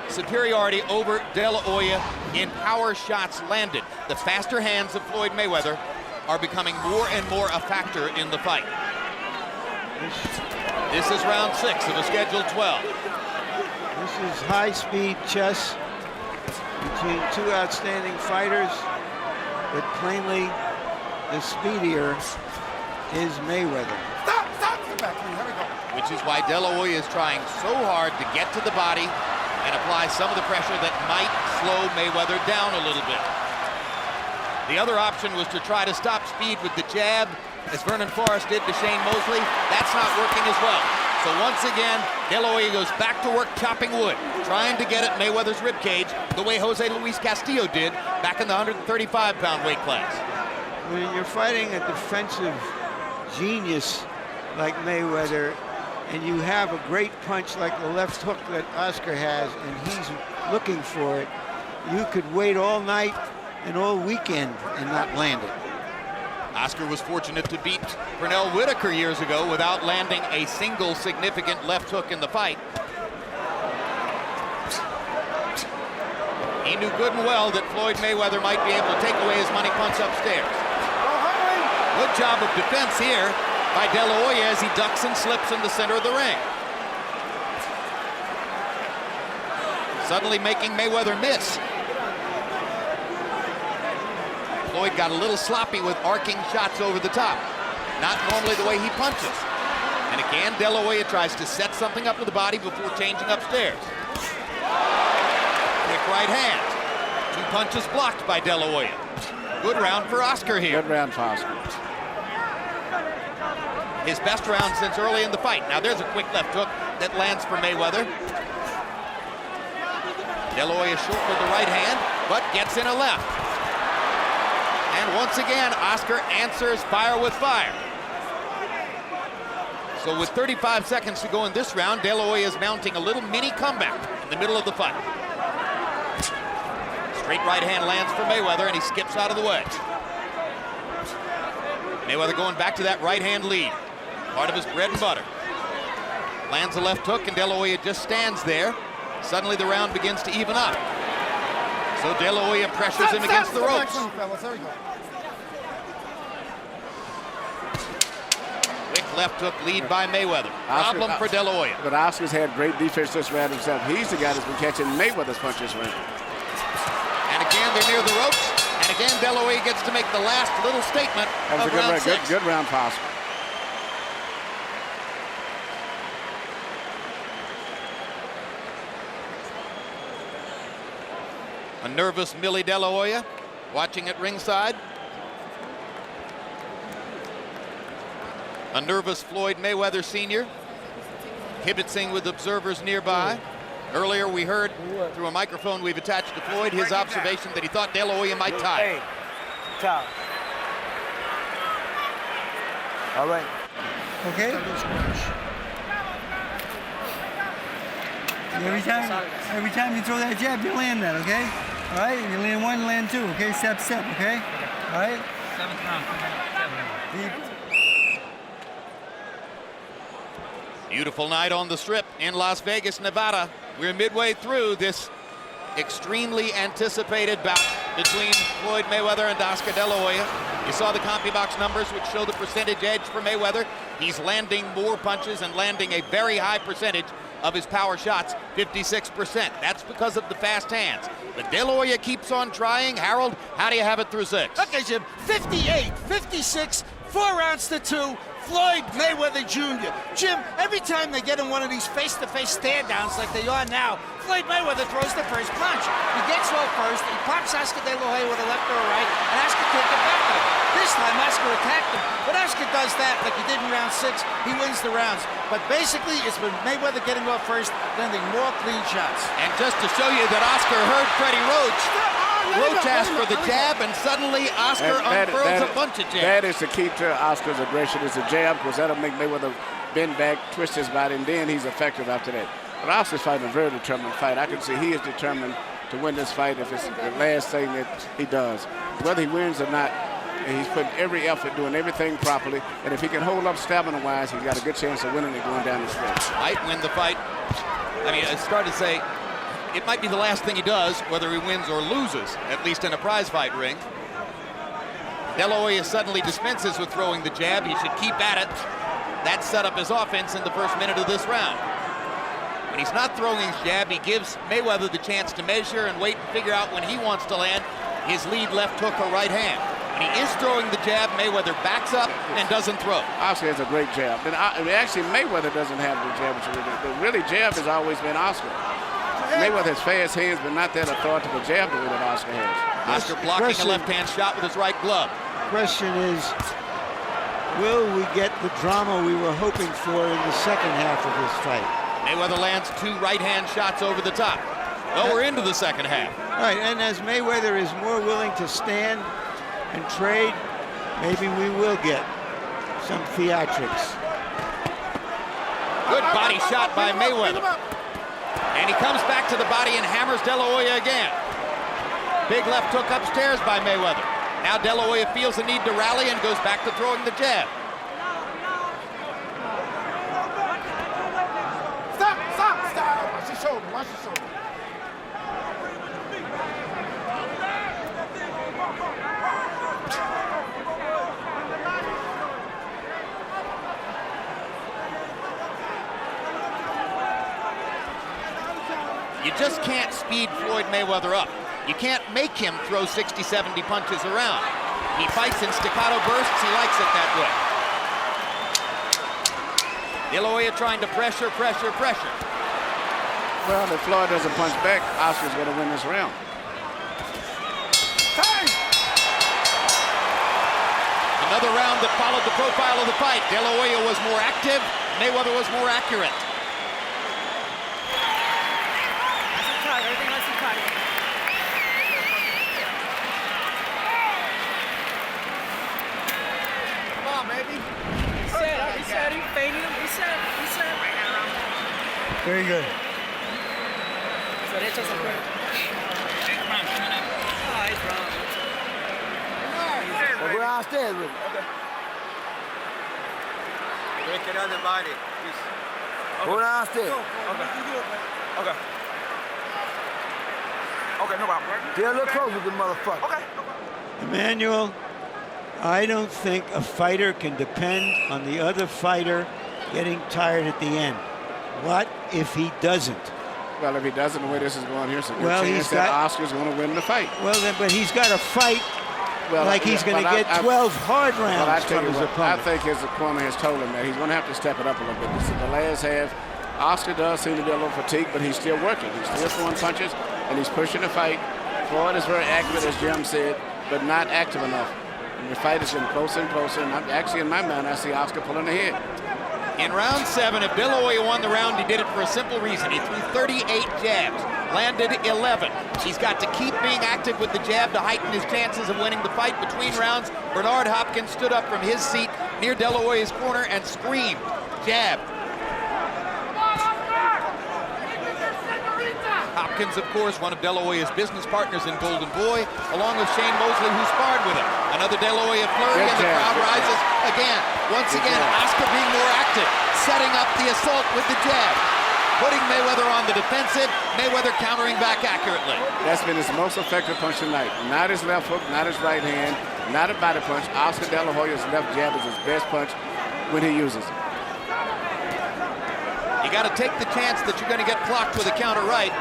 superiority over De La Hoya in power shots landed. The faster hands of Floyd Mayweather are becoming more and more a factor in the fight. This is round 6 of a scheduled 12. This is high-speed chess between 2 outstanding fighters, but plainly the speedier is Mayweather. Stop! Get back, here we go. Which is why De La Hoya is trying so hard to get to the body and apply some of the pressure that might slow Mayweather down a little bit. The other option was to try to stop speed with the jab, as Vernon Forrest did to Shane Mosley. That's not working as well. So once again, De La Hoya goes back to work chopping wood, trying to get at Mayweather's ribcage the way Jose Luis Castillo did back in the 135-pound weight class. When you're fighting a defensive genius like Mayweather, and you have a great punch like the left hook that Oscar has, and he's looking for it, you could wait all night and all weekend and not land it. Oscar was fortunate to beat Pernell Whitaker years ago without landing a single significant left hook in the fight. He knew good and well that Floyd Mayweather might be able to take away his money punch upstairs. Good job of defense here by De La Hoya as he ducks and slips in the center of the ring. Suddenly making Mayweather miss. Floyd got a little sloppy with arcing shots over the top. Not normally the way he punches. And again, De La Hoya tries to set something up to the body before changing upstairs. Quick right hand. 2 punches blocked by De La Hoya. Good round for Oscar here. Good round for Oscar. His best round since early in the fight. Now there's a quick left hook that lands for Mayweather. De La Hoya short with the right hand, but gets in a left. And once again, Oscar answers fire with fire. So with 35 seconds to go in this round, De La Hoya is mounting a little mini comeback in the middle of the fight. Straight right hand lands for Mayweather, and he skips out of the way. Mayweather going back to that right hand lead. Part of his bread and butter. Lands a left hook, and De La Hoya just stands there. Suddenly the round begins to even up. So De La Hoya pressures him against the ropes. Quick left hook lead by Mayweather. Problem for De La Hoya. But Oscar's had great defense this round himself. He's the guy that's been catching Mayweather's punches round. And again, they're near the ropes. And again, De La Hoya gets to make the last little statement of round 6. Good round for Oscar. A nervous Millie De La Hoya watching at ringside. A nervous Floyd Mayweather Sr. kibitzing with observers nearby. Earlier we heard through a microphone we've attached to Floyd his observation that he thought De La Hoya might tie. Hey, top. All right. Okay? Every time you throw that jab, you land that, okay? All right? You land 1, land 2, okay? Step, okay? All right? 7th round. Beautiful night on the Strip in Las Vegas, Nevada. We're midway through this extremely anticipated bout between Floyd Mayweather and Oscar De La Hoya. You saw the CompuBox numbers which show the percentage edge for Mayweather. He's landing more punches and landing a very high percentage of his power shots, 56%. That's because of the fast hands. But De La Hoya keeps on trying. Harold, how do you have it through 6? Okay, Jim, 58, 56, 4 rounds to 2. Floyd Mayweather Jr. Jim, every time they get in one of these face-to-face stand-downs like they are now, Floyd Mayweather throws the first punch. He gets off first, he pops Oscar De La Hoya with a left or a right, and Oscar can't get back to him. This time, Oscar attacked him. When Oscar does that, like he did in round 6, he wins the rounds. But basically, it's been Mayweather getting off first, landing more clean shots. And just to show you that Oscar heard Freddie Roach asked for the jab, and suddenly Oscar unfurls a bunch of jabs. That is the key to Oscar's aggression, is the jab, because that'll make Mayweather bend back, twist his body, and then he's effective after that. But Oscar's fighting a very determined fight. I can see he is determined to win this fight if it's the last thing that he does. Whether he wins or not, he's putting every effort, doing everything properly, and if he can hold up stamina-wise, he's got a good chance of winning it going down the stretch. Might win the fight. I mean, it's hard to say. It might be the last thing he does, whether he wins or loses, at least in a prize fight ring. De La Hoya suddenly dispenses with throwing the jab. He should keep at it. That set up his offense in the first minute of this round. When he's not throwing his jab, he gives Mayweather the chance to measure and wait and figure out when he wants to land his lead left hook or right hand. When he is throwing the jab, Mayweather backs up and doesn't throw. Oscar has a great jab. And actually, Mayweather doesn't have the jab, but really, jab has always been Oscar. Mayweather has fast hands, but not that authoritative jab the way that Oscar has. Oscar blocking a left-hand shot with his right glove. Question is, will we get the drama we were hoping for in the second half of this fight? Mayweather lands 2 right-hand shots over the top. Well, we're into the second half. Right, and as Mayweather is more willing to stand and trade, maybe we will get some theatrics. Good body shot by Mayweather. And he comes back to the body and hammers De La Hoya again. Big left hook upstairs by Mayweather. Now De La Hoya feels the need to rally and goes back to throwing the jab. Stop! Watch your shoulder, watch your shoulder. You just can't speed Floyd Mayweather up. You can't make him throw 60, 70 punches around. He fights in staccato bursts. He likes it that way. De La Hoya trying to pressure. Well, if Floyd doesn't punch back, Oscar's going to win this round. Another round that followed the profile of the fight. De La Hoya was more active. Mayweather was more accurate. Very good. Go downstairs with it. Break it on the body. Go downstairs. Okay, no problem. Get a little closer with the motherfucker. Okay. Emmanuel, I don't think a fighter can depend on the other fighter getting tired at the end. What if he doesn't? Well, if he doesn't, the way this is going, here's a good Well, chance that Oscar's going to win the fight. Well, then, but he's got to fight like he's going to get 12 hard rounds from his opponent. I think his opponent has told him that he's going to have to step it up a little bit. This is the last half. Oscar does seem to be a little fatigued, but he's still working. He's still throwing punches, and he's pushing the fight. Floyd is very accurate, as Jim said, but not active enough. And the fight is getting closer and closer, and actually, in my mind, I see Oscar pulling ahead. In round 7, if De La Hoya won the round, he did it for a simple reason. He threw 38 jabs, landed 11. He's got to keep being active with the jab to heighten his chances of winning the fight. Between rounds, Bernard Hopkins stood up from his seat near De La Hoya's corner and screamed, jab. Hopkins, of course, one of De La Hoya's business partners in Golden Boy, along with Shane Mosley, who sparred with him. Another De La Hoya flurry, and the crowd rises again. Once again, Oscar being more active, setting up the assault with the jab, putting Mayweather on the defensive, Mayweather countering back accurately. That's been his most effective punch tonight. Not his left hook, not his right hand, not a body punch. Oscar De La Hoya's left jab is his best punch when he uses it. You got to take the chance that you're going to get clocked with a counter right.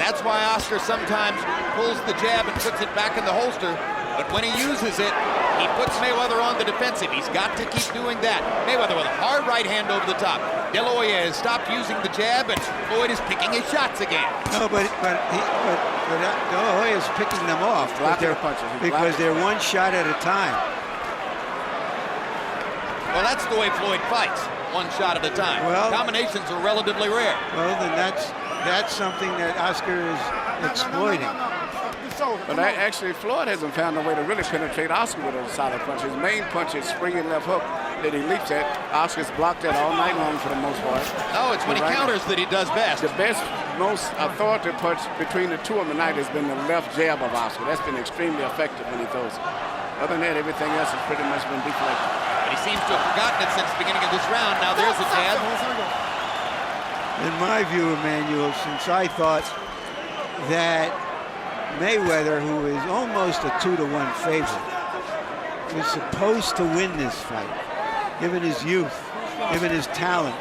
That's why Oscar sometimes pulls the jab and puts it back in the holster. But when he uses it, he puts Mayweather on the defensive. He's got to keep doing that. Mayweather with a hard right hand over the top. De La Hoya has stopped using the jab, and Floyd is picking his shots again. No, but De La Hoya is picking them off because they're one shot at a time. Well, that's the way Floyd fights, one shot at a time. Well, combinations are relatively rare. Well, then that's something that Oscar is exploiting. But actually, Floyd hasn't found a way to really penetrate Oscar with a solid punch. His main punch is springing left hook. that he leaps at. Oscar's blocked that all night long for the most part. No, it's when he counters that he does best. The best, most authoritative punch between the two of them tonight has been the left jab of Oscar. That's been extremely effective when he throws it. Other than that, everything else has pretty much been deflected. But he seems to have forgotten it since the beginning of this round. Now there's a jab. In my view, Emmanuel, since I thought that Mayweather, who is almost a 2-1 favorite, was supposed to win this fight, given his youth, given his talent,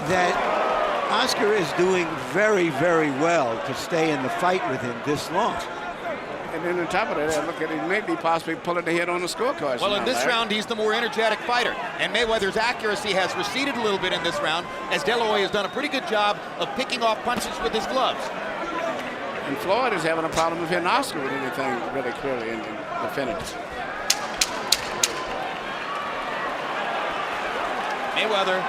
that Oscar is doing very, very well to stay in the fight with him this long. And then on top of that, look at it, maybe possibly pulling the head on the scorecard. Well, in this round, he's the more energetic fighter. And Mayweather's accuracy has receded a little bit in this round, as De La Hoya has done a pretty good job of picking off punches with his gloves. And Floyd is having a problem with hitting Oscar with anything really clearly and definitive. Mayweather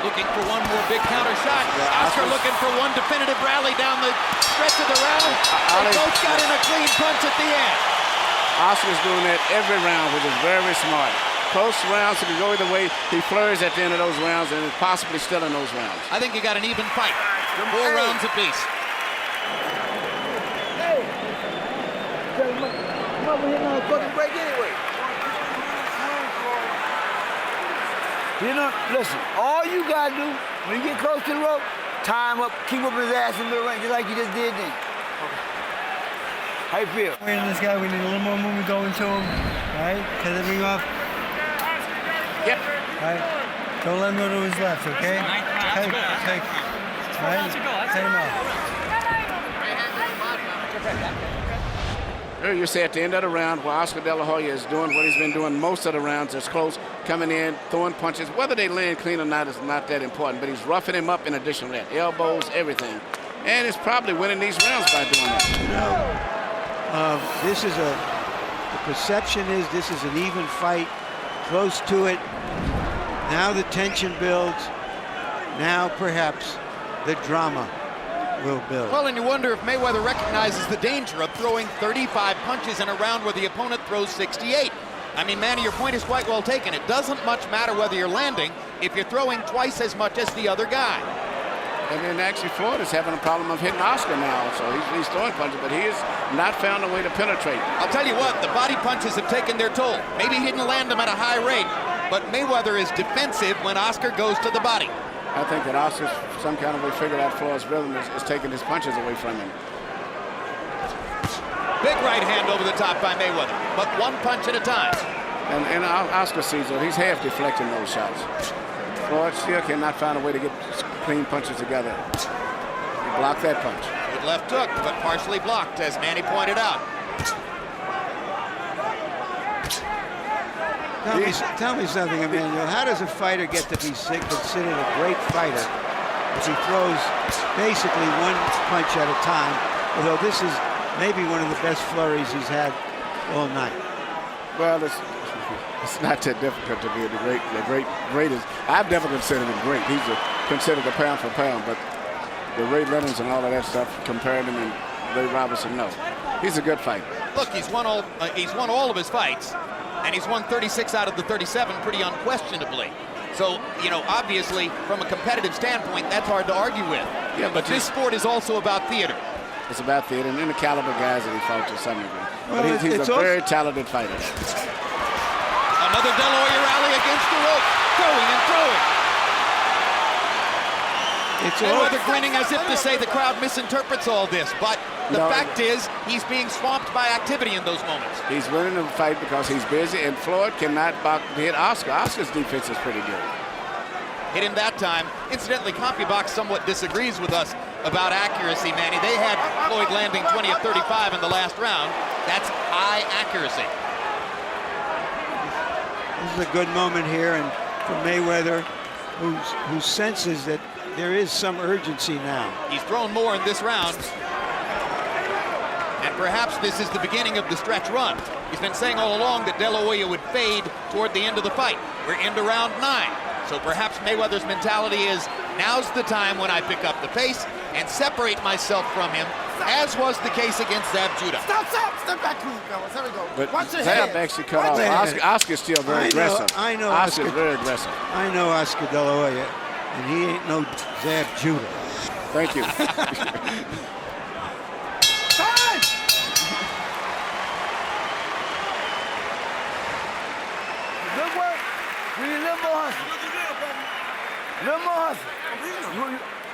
looking for one more big counter shot. Oscar looking for one definitive rally down the stretch of the round. They both got in a clean punch at the end. Oscar's doing that every round, which is very smart. Close rounds, he can go either way. He flurries at the end of those rounds and is possibly still in those rounds. I think you got an even fight. 4 rounds apiece. Hey! I'm over here on a fucking break anyway. You know, listen, all you gotta do when you get close to the rope, tie him up, keep up his ass in the ring, just like you just did then. How you feel? Waiting this guy, we need a little more movement going to him. All right, cut the ring off. Yep. All right, don't let him go to his left, okay? Take. All right, take him off. You say at the end of the round, where Oscar De La Hoya is doing what he's been doing most of the rounds, it's close, coming in, throwing punches. Whether they land clean or not is not that important, but he's roughing him up in addition to that. Elbows, everything. And he's probably winning these rounds by doing that. This is the perception is this is an even fight, close to it. Now the tension builds. Now perhaps the drama will build. Well, and you wonder if Mayweather recognizes the danger of throwing 35 punches in a round where the opponent throws 68. I mean, Manny, your point is quite well taken. It doesn't much matter whether you're landing if you're throwing twice as much as the other guy. And then actually Floyd is having a problem of hitting Oscar now, so he's throwing punches, but he has not found a way to penetrate. I'll tell you what, the body punches have taken their toll. Maybe he didn't land them at a high rate, but Mayweather is defensive when Oscar goes to the body. I think that Oscar's some kind of way figured out Floyd's rhythm is taking his punches away from him. Big right hand over the top by Mayweather, but one punch at a time. And Oscar sees it. He's half deflecting those shots. Floyd still cannot find a way to get clean punches together. He blocked that punch. Good left hook, but partially blocked, as Manny pointed out. Tell me something, Emmanuel. How does a fighter get to be considered a great fighter if he throws basically one punch at a time? Although this is maybe one of the best flurries he's had all night. Well, it's not that difficult to be the greatest. I've never considered him great. He's considered a pound for pound, but the Ray Leonards and all of that stuff, comparing him and Ray Robinson, no. He's a good fighter. Look, he's won all of his fights. And he's won 36 out of the 37 pretty unquestionably. So, you know, obviously, from a competitive standpoint, that's hard to argue with. Yeah, but this sport is also about theater. It's about theater and the caliber guys that he fought to some degree. Well, but he's a very talented fighter. Another De La Hoya rally against the rope, throwing and throwing. Mayweather grinning as if to say the crowd misinterprets all this, but the fact is he's being swamped by activity in those moments. He's winning the fight because he's busy, and Floyd cannot hit Oscar. Oscar's defense is pretty good. Hit him that time. Incidentally, CompuBox somewhat disagrees with us about accuracy, Manny. They had Floyd landing 20 of 35 in the last round. That's high accuracy. This is a good moment here, and for Mayweather, who senses that there is some urgency now. He's thrown more in this round. And perhaps this is the beginning of the stretch run. He's been saying all along that De La Hoya would fade toward the end of the fight. We're into round 9. So perhaps Mayweather's mentality is, now's the time when I pick up the pace and separate myself from him as was the case against Zab Judah. Step back clean, fellas. There we go. But Watch your Zab head. actually cut off. Oscar's still very aggressive. I know Oscar's Oscar. very aggressive. I know Oscar De La Hoya, and he ain't no Zab Judah. Thank you. Good work. We need a little more hustle. A little more hustle.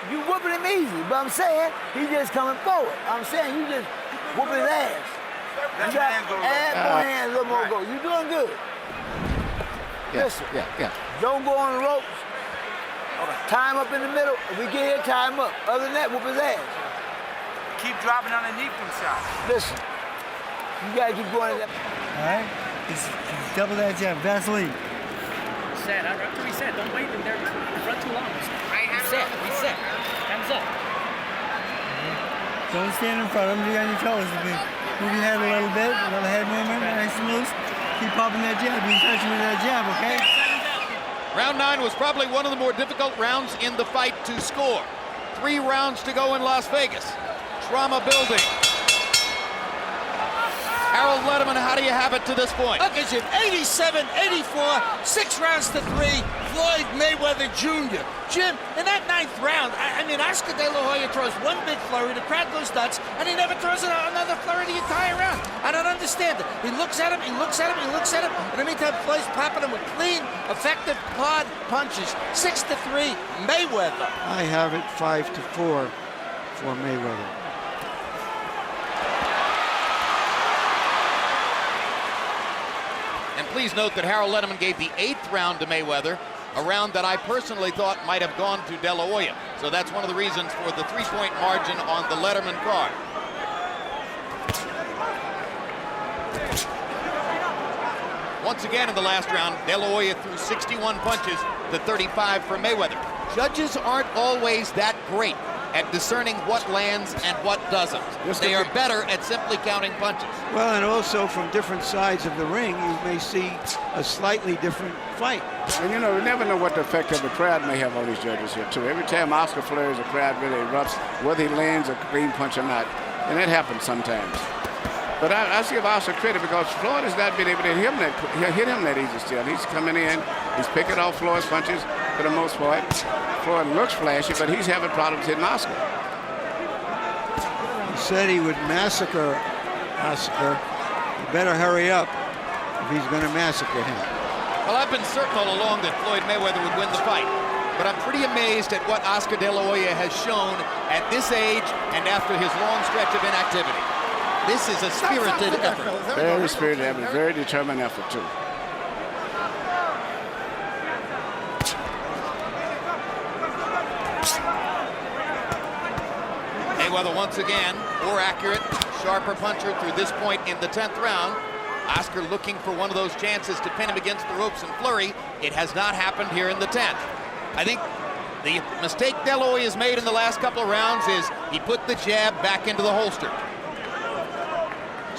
You whooping him easy, but I'm saying he just coming forward. I'm saying you just whooping his ass. You got add more hands, a little more go. You doing good. Listen, don't go on the ropes. Tie him up in the middle. If we get here, tie him up. Other than that, whoop his ass. Keep dropping underneath them shots. Listen, you gotta keep going. All right? He's double that jab. Vaseline. Reset. After reset. Don't wait in there. Run too long. Reset. Reset. Hands up. Don't stand in front of him. Be on your toes. Move your head a little bit. A little head movement. Nice and loose. Keep popping that jab. Be touching with that jab, okay? Round 9 was probably one of the more difficult rounds in the fight to score. 3 rounds to go in Las Vegas. Trauma building. Harold Letterman, how do you have it to this point? Look at you, 87-84, 6 rounds to 3, Floyd Mayweather Jr. Jim, in that 9th round, I mean, Oscar De La Hoya throws one big flurry, the crowd goes nuts, and he never throws another flurry the entire round. I don't understand it. He looks at him, he looks at him, he looks at him, and in the meantime, Floyd's popping him with clean, effective, hard punches. 6-3, Mayweather. I have it 5-4 for Mayweather. And please note that Harold Letterman gave the 8th round to Mayweather, a round that I personally thought might have gone to De La Hoya. So that's one of the reasons for the 3-point margin on the Letterman card. Once again in the last round, De La Hoya threw 61 punches to 35 for Mayweather. Judges aren't always that great at discerning what lands and what doesn't. They are better at simply counting punches. Well, and also from different sides of the ring, you may see a slightly different fight. And you know, we never know what the effect of the crowd may have on these judges here, too. Every time Oscar flurries, the crowd really erupts, whether he lands a clean punch or not. And that happens sometimes. But I give Oscar credit because Floyd has not been able to hit him that easy still. He's coming in, he's picking off Floyd's punches for the most part. Floyd looks flashy, but he's having problems hitting Oscar. He said he would massacre Oscar. He better hurry up if he's going to massacre him. Well, I've been certain all along that Floyd Mayweather would win the fight. But I'm pretty amazed at what Oscar De La Hoya has shown at this age and after his long stretch of inactivity. This is a spirited effort. Very spirited effort, very determined effort, too. Mayweather once again, more accurate, sharper puncher through this point in the 10th round. Oscar looking for one of those chances to pin him against the ropes and flurry. It has not happened here in the 10th. I think the mistake De La Hoya has made in the last couple of rounds is he put the jab back into the holster.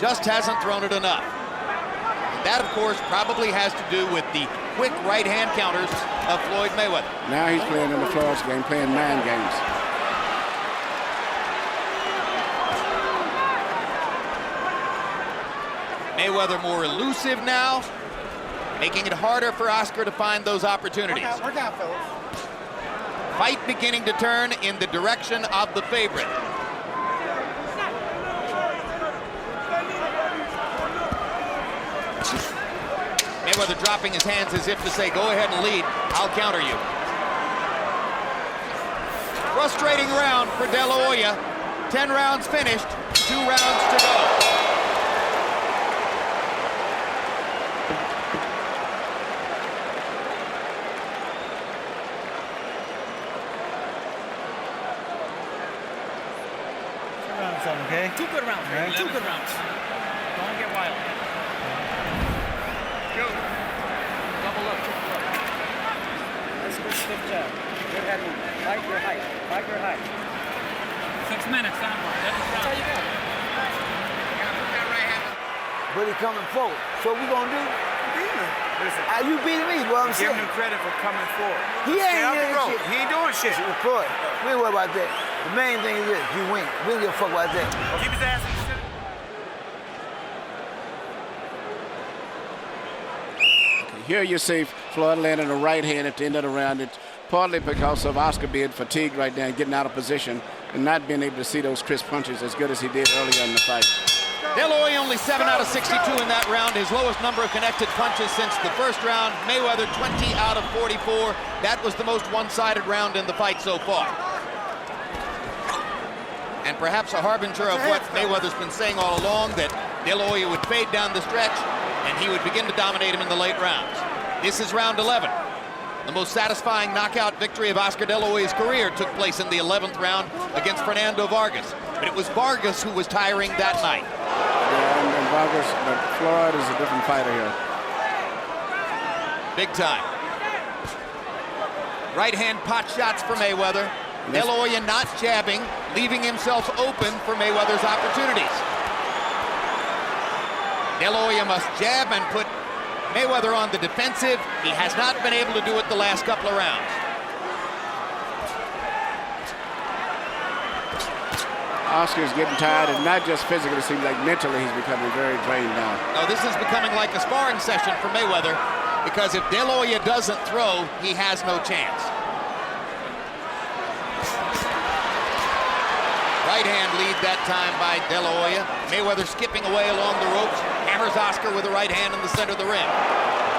Just hasn't thrown it enough. And that, of course, probably has to do with the quick right-hand counters of Floyd Mayweather. Now he's playing in the Floyd's game, playing mind games. Mayweather more elusive now, making it harder for Oscar to find those opportunities. Work out, fellas. Fight beginning to turn in the direction of the favorite. Mayweather dropping his hands as if to say, go ahead and lead, I'll counter you. Frustrating round for De La Hoya. 10 rounds finished, 2 rounds to go. Okay? 2 good rounds, right? 2 good rounds. Don't get wild. Go. Double up, triple up. That's a good stiff jab. Good head movement. Fight your height. Fight your height. 6 minutes, time for it. That's how you go. But he coming forward. So we gonna do? Listen, You beating me, what I'm saying. Give him credit for coming forward. He ain't Stay out the doing road. shit. He ain't doing shit. Floyd, we ain't worry about that. The main thing is this, you win. We don't give a fuck about that. Keep his ass in the center. Here you see Floyd landing a right hand at the end of the round. It's partly because of Oscar being fatigued right now and getting out of position and not being able to see those crisp punches as good as he did earlier in the fight. De La Hoya only 7 out of 62 in that round, his lowest number of connected punches since the first round. Mayweather 20 out of 44. That was the most one-sided round in the fight so far. And perhaps a harbinger of what Mayweather's been saying all along, that De La Hoya would fade down the stretch and he would begin to dominate him in the late rounds. This is round 11. The most satisfying knockout victory of Oscar De La Hoya's career took place in the 11th round against Fernando Vargas. But it was Vargas who was tiring that night. Yeah, and Vargas, but Floyd is a different fighter here. Big time. Right hand pot shots for Mayweather. De La Hoya not jabbing, leaving himself open for Mayweather's opportunities. De La Hoya must jab and put Mayweather on the defensive. He has not been able to do it the last couple of rounds. Oscar's getting tired, and not just physically, it seems like mentally he's becoming very drained now. No, this is becoming like a sparring session for Mayweather, because if De La Hoya doesn't throw, he has no chance. Right hand lead that time by De La Hoya. Mayweather skipping away along the ropes, hammers Oscar with a right hand in the center of the ring.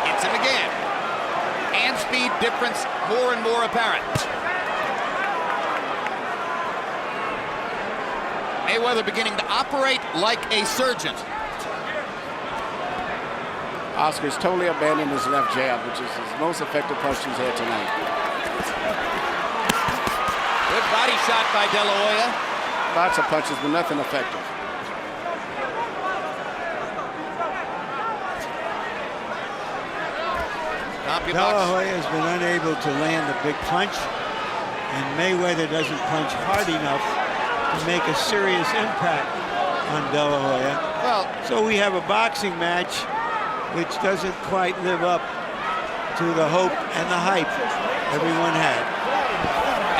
Hits him again. Hand speed difference more and more apparent. Mayweather beginning to operate like a surgeon. Oscar's totally abandoned his left jab, which is his most effective punch he's had tonight. Good body shot by De La Hoya. Lots of punches, but nothing effective. De La Hoya has been unable to land a big punch, and Mayweather doesn't punch hard enough to make a serious impact on De La Hoya. Well, so we have a boxing match which doesn't quite live up to the hope and the hype everyone had.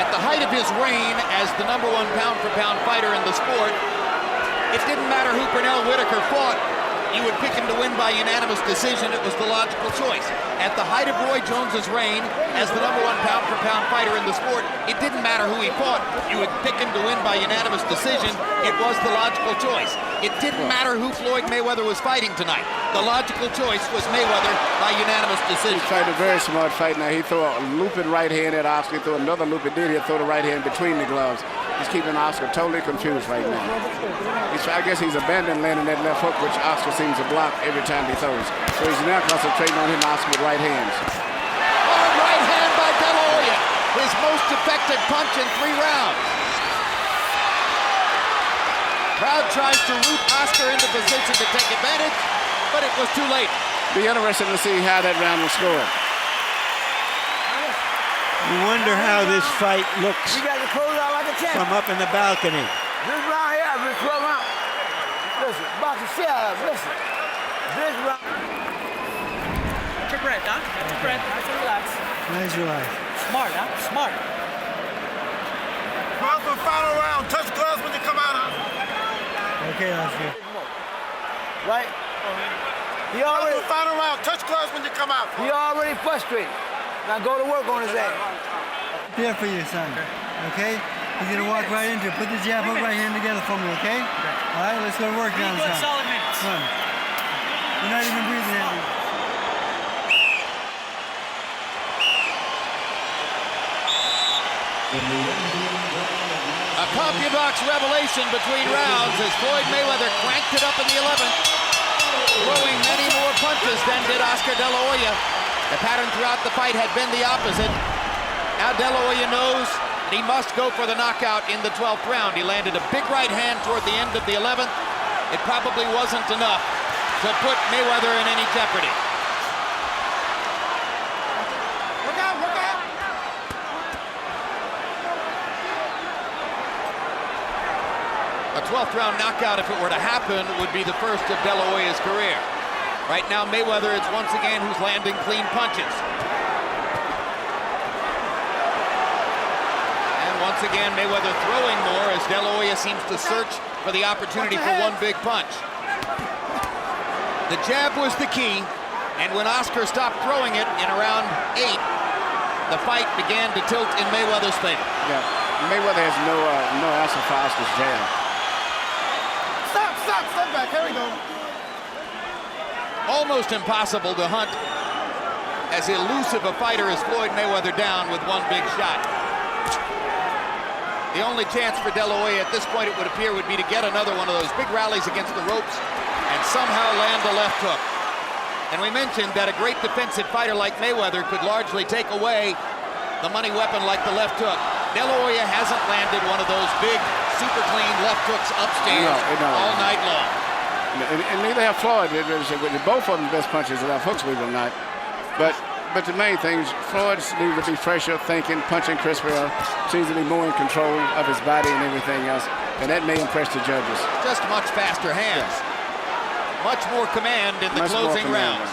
At the height of his reign as the #1 pound-for-pound fighter in the sport, it didn't matter who Pernell Whitaker fought. You would pick him to win by unanimous decision. It was the logical choice. At the height of Roy Jones's reign as the #1 pound-for-pound fighter in the sport, it didn't matter who he fought. You would pick him to win by unanimous decision. It was the logical choice. It didn't matter who Floyd Mayweather was fighting tonight. The logical choice was Mayweather by unanimous decision. He tried a very smart fight. Now he threw a looping right hand at Oscar. He threw another loop. He did. He threw the right hand between the gloves. He's keeping Oscar totally confused right now. I guess he's abandoned landing that left hook, which Oscar seems to block every time he throws. So he's now concentrating on hitting Oscar with right hands. Hard right hand by De La Hoya. His most effective punch in 3 rounds. Crowd tries to root Oscar into position to take advantage, but it was too late. Be interesting to see how that round will score. You wonder how this fight looks You got to close out like a champ. from up in the balcony. This round here, I've been 12 rounds. Listen, boxing shit out of it. Listen. This round. Catch your breath, huh? Catch your breath. Nice and relax. Nice relax. Smart, huh? Smart. Gloves for final round. Touch gloves when you come out. Okay, Oscar. Right? He already. Final round. Touch gloves when you come out. He already frustrated. Now go to work on his ass. There for your son, okay? He's gonna walk right into it. Put the jab, hook, right hand together for me, okay? All right, let's go to work now. Good, solid minutes. Come on. You're not even breathing at me. A CompuBox revelation between rounds as Floyd Mayweather cranked it up in the 11th, throwing many more punches than did Oscar De La Hoya. The pattern throughout the fight had been the opposite. Now De La Hoya knows that he must go for the knockout in the 12th round. He landed a big right hand toward the end of the 11th. It probably wasn't enough to put Mayweather in any jeopardy. Look out, look out. A 12th round knockout, if it were to happen, would be the first of De La Hoya's career. Right now, Mayweather is once again who's landing clean punches. And Once again, Mayweather throwing more as De La Hoya seems to search for the opportunity for one big punch. The jab was the key, and when Oscar stopped throwing it in around 8, the fight began to tilt in Mayweather's favor. Yeah, Mayweather has no answer for Oscar's jab. Step back, here we go. Almost impossible to hunt as elusive a fighter as Floyd Mayweather down with one big shot. The only chance for De La Hoya at this point, it would appear, would be to get another one of those big rallies against the ropes and somehow land a left hook. And we mentioned that a great defensive fighter like Mayweather could largely take away the money weapon like the left hook. De La Hoya hasn't landed one of those big, super clean left hooks upstairs all night long. And neither have Floyd. Both of them best punches left hooks, believe it or not. But the main thing is Floyd needs to be fresher, thinking, punching crisper, seems to be more in control of his body and everything else. And that may impress the judges. Just much faster hands. Much more command in the closing rounds.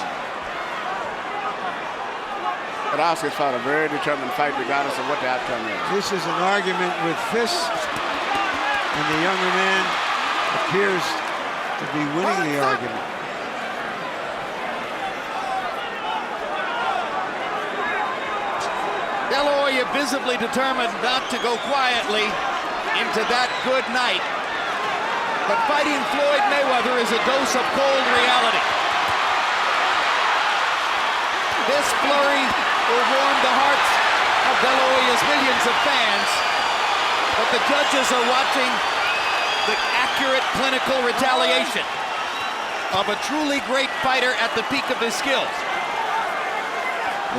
But Oscar fought a very determined fight regardless of what the outcome is. This is an argument with fists, and the younger man appears to be winning the argument. De La Hoya visibly determined not to go quietly into that good night. But fighting Floyd Mayweather is a dose of cold reality. This flurry will warm the hearts of De La Hoya's millions of fans, but the judges are watching the accurate clinical retaliation of a truly great fighter at the peak of his skills.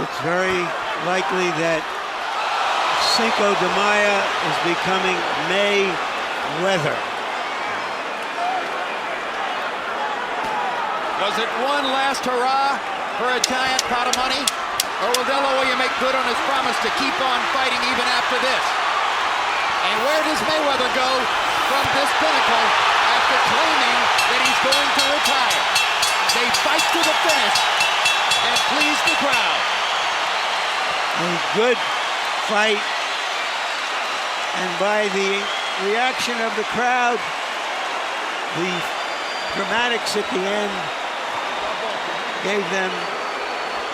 It's very likely that Cinco de Mayo is becoming Mayweather. Was it one last hurrah for a giant pot of money? Or will De La Hoya make good on his promise to keep on fighting even after this? And where does Mayweather go from this pinnacle after claiming that he's going to retire? They fight to the finish and please the crowd. A good fight, and by the reaction of the crowd, the dramatics at the end gave them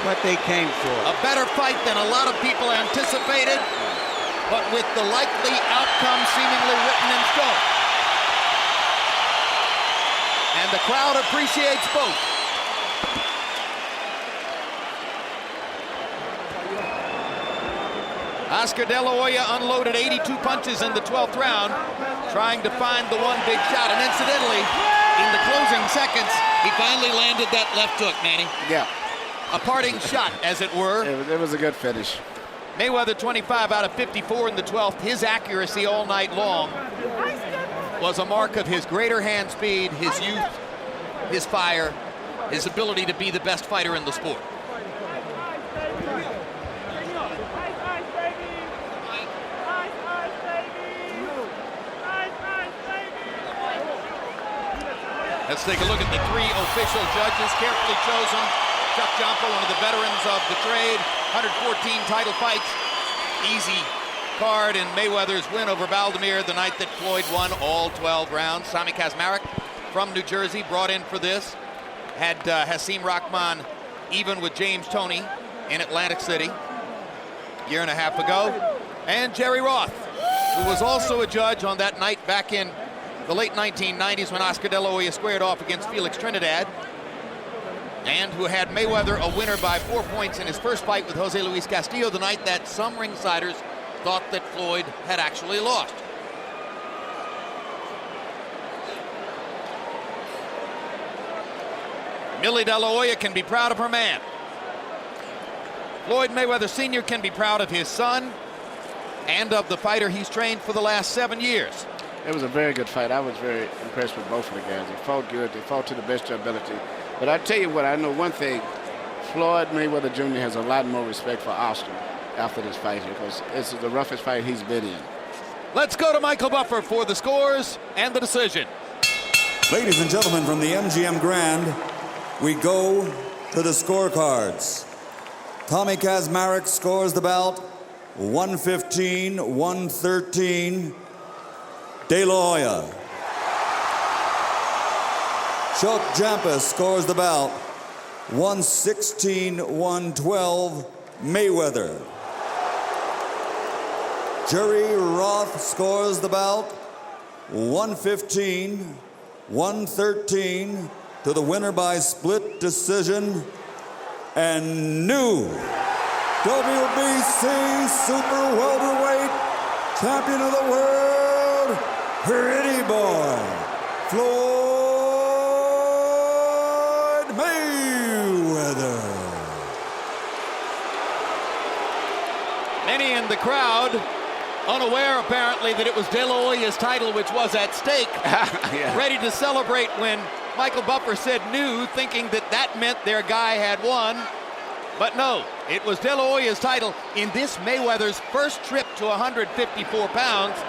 what they came for. A better fight than a lot of people anticipated, but with the likely outcome seemingly written in stone. And the crowd appreciates both. Oscar De La Hoya unloaded 82 punches in the 12th round, trying to find the one big shot. And incidentally, in the closing seconds, he finally landed that left hook, Manny. Yeah. A parting shot, as it were. It was a good finish. Mayweather 25 out of 54 in the 12th. His accuracy all night long was a mark of his greater hand speed, his youth, his fire, his ability to be the best fighter in the sport. Let's take a look at the 3 official judges, carefully chosen. Chuck Jompa, one of the veterans of the trade, 114 title fights. Easy card in Mayweather's win over Valdemir the night that Floyd won all 12 rounds. Sami Kazmarek from New Jersey brought in for this. Had Hasim Rahman even with James Toney in Atlantic City a year and a half ago. And Jerry Roth, who was also a judge on that night back in the late 1990s when Oscar De La Hoya squared off against Felix Trinidad, and who had Mayweather a winner by 4 points in his first fight with Jose Luis Castillo the night that some ringsiders thought that Floyd had actually lost. Millie De La Hoya can be proud of her man. Floyd Mayweather Sr. can be proud of his son and of the fighter he's trained for the last 7 years. It was a very good fight. I was very impressed with both of the guys. They fought good. They fought to the best of their ability. But I tell you what, I know one thing. Floyd Mayweather Jr. has a lot more respect for Oscar after this fight because this is the roughest fight he's been in. Let's go to Michael Buffer for the scores and the decision. Ladies and gentlemen, from the MGM Grand, we go to the scorecards. Tommy Kazmarek scores the bout 115-113, De La Hoya. Chuck Jampus scores the bout, 116-112, Mayweather. Jerry Roth scores the bout, 115-113 to the winner by split decision, and new WBC Super Welterweight Champion of the World, Pretty Boy, Floyd Mayweather. Many in the crowd unaware apparently that it was De La Hoya's title which was at stake, ready to celebrate when Michael Buffer said new, thinking that that meant their guy had won. But no, it was De La Hoya's title in this Mayweather's first trip to 154 pounds.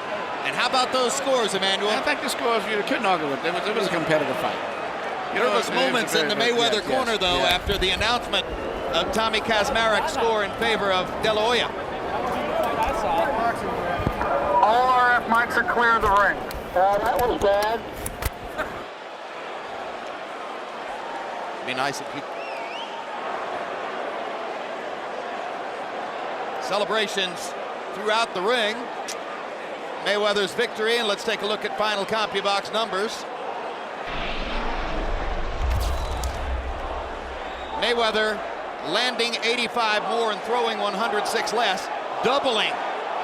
And how about those scores, Emmanuel? I think the scores, you couldn't argue with them. It was a competitive fight. There was moments in the Mayweather corner, though, after the announcement of Tommy Kazmarek's score in favor of De La Hoya. All RF mics are clear of the ring. That was bad. Be nice if we... Celebrations throughout the ring. Mayweather's victory, and let's take a look at final CompuBox numbers. Mayweather landing 85 more and throwing 106 less, doubling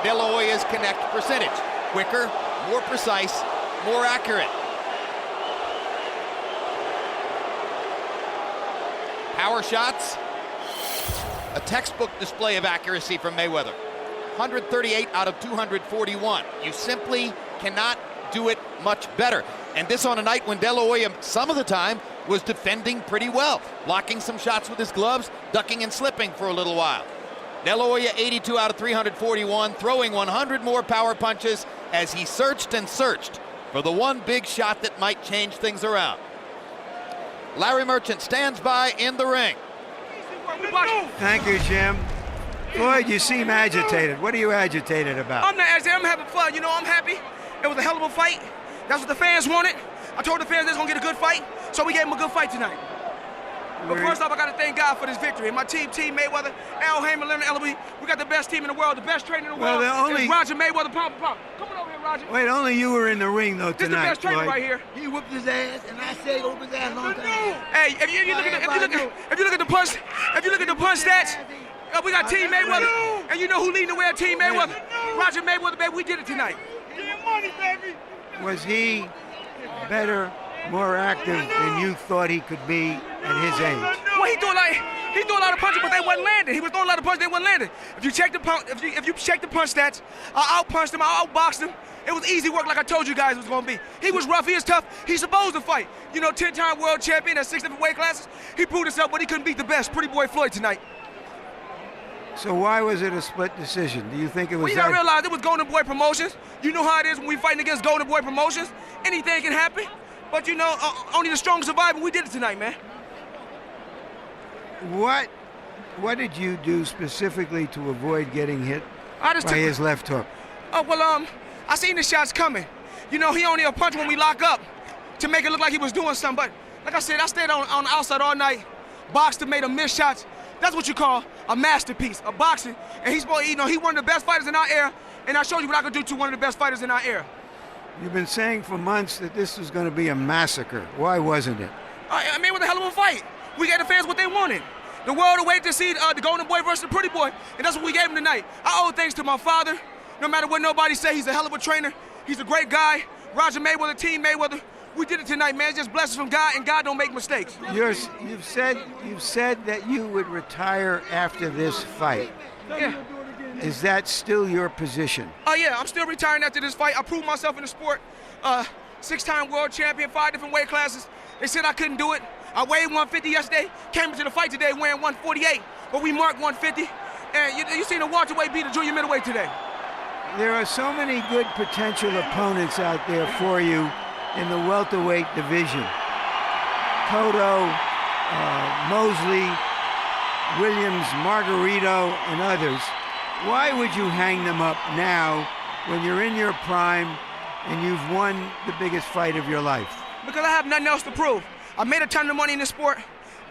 De La Hoya's connect percentage. Quicker, more precise, more accurate. Power shots, a textbook display of accuracy from Mayweather. 138 out of 241. You simply cannot do it much better. And this on a night when De La Hoya, some of the time, was defending pretty well, blocking some shots with his gloves, ducking and slipping for a little while. De La Hoya 82 out of 341, throwing 100 more power punches as he searched and searched for the one big shot that might change things around. Larry Merchant stands by in the ring. Thank you, Jim. Floyd, you seem agitated. What are you agitated about? I'm not agitated. I'm having fun. You know, I'm happy. It was a hell of a fight. That's what the fans wanted. I told the fans they was going to get a good fight, so we gave them a good fight tonight. But first off, I got to thank God for this victory. And my team Mayweather, Al Hamer, Leonard Ellaby, we got the best team in the world, the best trainer in the world. It's Roger Mayweather, pump. Come on over here, Roger. Wait, only you were in the ring, though, tonight, This is the best trainer Floyd. right here. He whooped his ass, and I said whoop his ass long time. Hey, if you look at the punch stats, we got Team Mayweather, and you know who leading the way at Team Mayweather? Roger Mayweather, baby. We did it tonight. Get money, baby. Was he better, more active than you thought he could be at his age? Well, he threw a lot of punches, but they wasn't landing. He was throwing a lot of punches, they wasn't landing. If you check the punch stats, I outpunched him, I outboxed him. It was easy work, like I told you guys it was gonna be. He was rough, he was tough. He's supposed to fight. You know, 10-time world champion at 6 different weight classes. He proved himself, but he couldn't beat the best, Pretty Boy Floyd tonight. So why was it a split decision? Do you think it was Well, you gotta realize it was Golden Boy Promotions. You know how it is when we fighting against Golden Boy Promotions. Anything can happen. But you know, only the strong survive, and we did it tonight, man. What did you do specifically to avoid getting hit by his left hook? Oh, well, I seen the shots coming. You know, he only a punch when we lock up to make it look like he was doing something. But like I said, I stayed on the outside all night, boxed and made him miss shots. That's what you call a masterpiece, a boxing. And he's, you know, he one of the best fighters in our era, and I showed you what I could do to one of the best fighters in our era. You've been saying for months that this was going to be a massacre. Why wasn't it? I mean, it was a hell of a fight. We gave the fans what they wanted. The world awaited to see the Golden Boy versus the Pretty Boy, and that's what we gave him tonight. I owe thanks to my father. No matter what nobody say, he's a hell of a trainer. He's a great guy. Roger Mayweather, Team Mayweather. We did it tonight, man. It's just blessings from God, and God don't make mistakes. You've said that you would retire after this fight. Yeah. Is that still your position? Oh, yeah, I'm still retiring after this fight. I proved myself in the sport. 6-time world champion, 5 different weight classes. They said I couldn't do it. I weighed 150 yesterday, came into the fight today weighing 148, but we marked 150. And you seen the welterweight beat the junior middleweight today. There are so many good potential opponents out there for you in the welterweight division. Cotto, Mosley, Williams, Margarito, and others. Why would you hang them up now when you're in your prime and you've won the biggest fight of your life? Because I have nothing else to prove. I made a ton of money in this sport.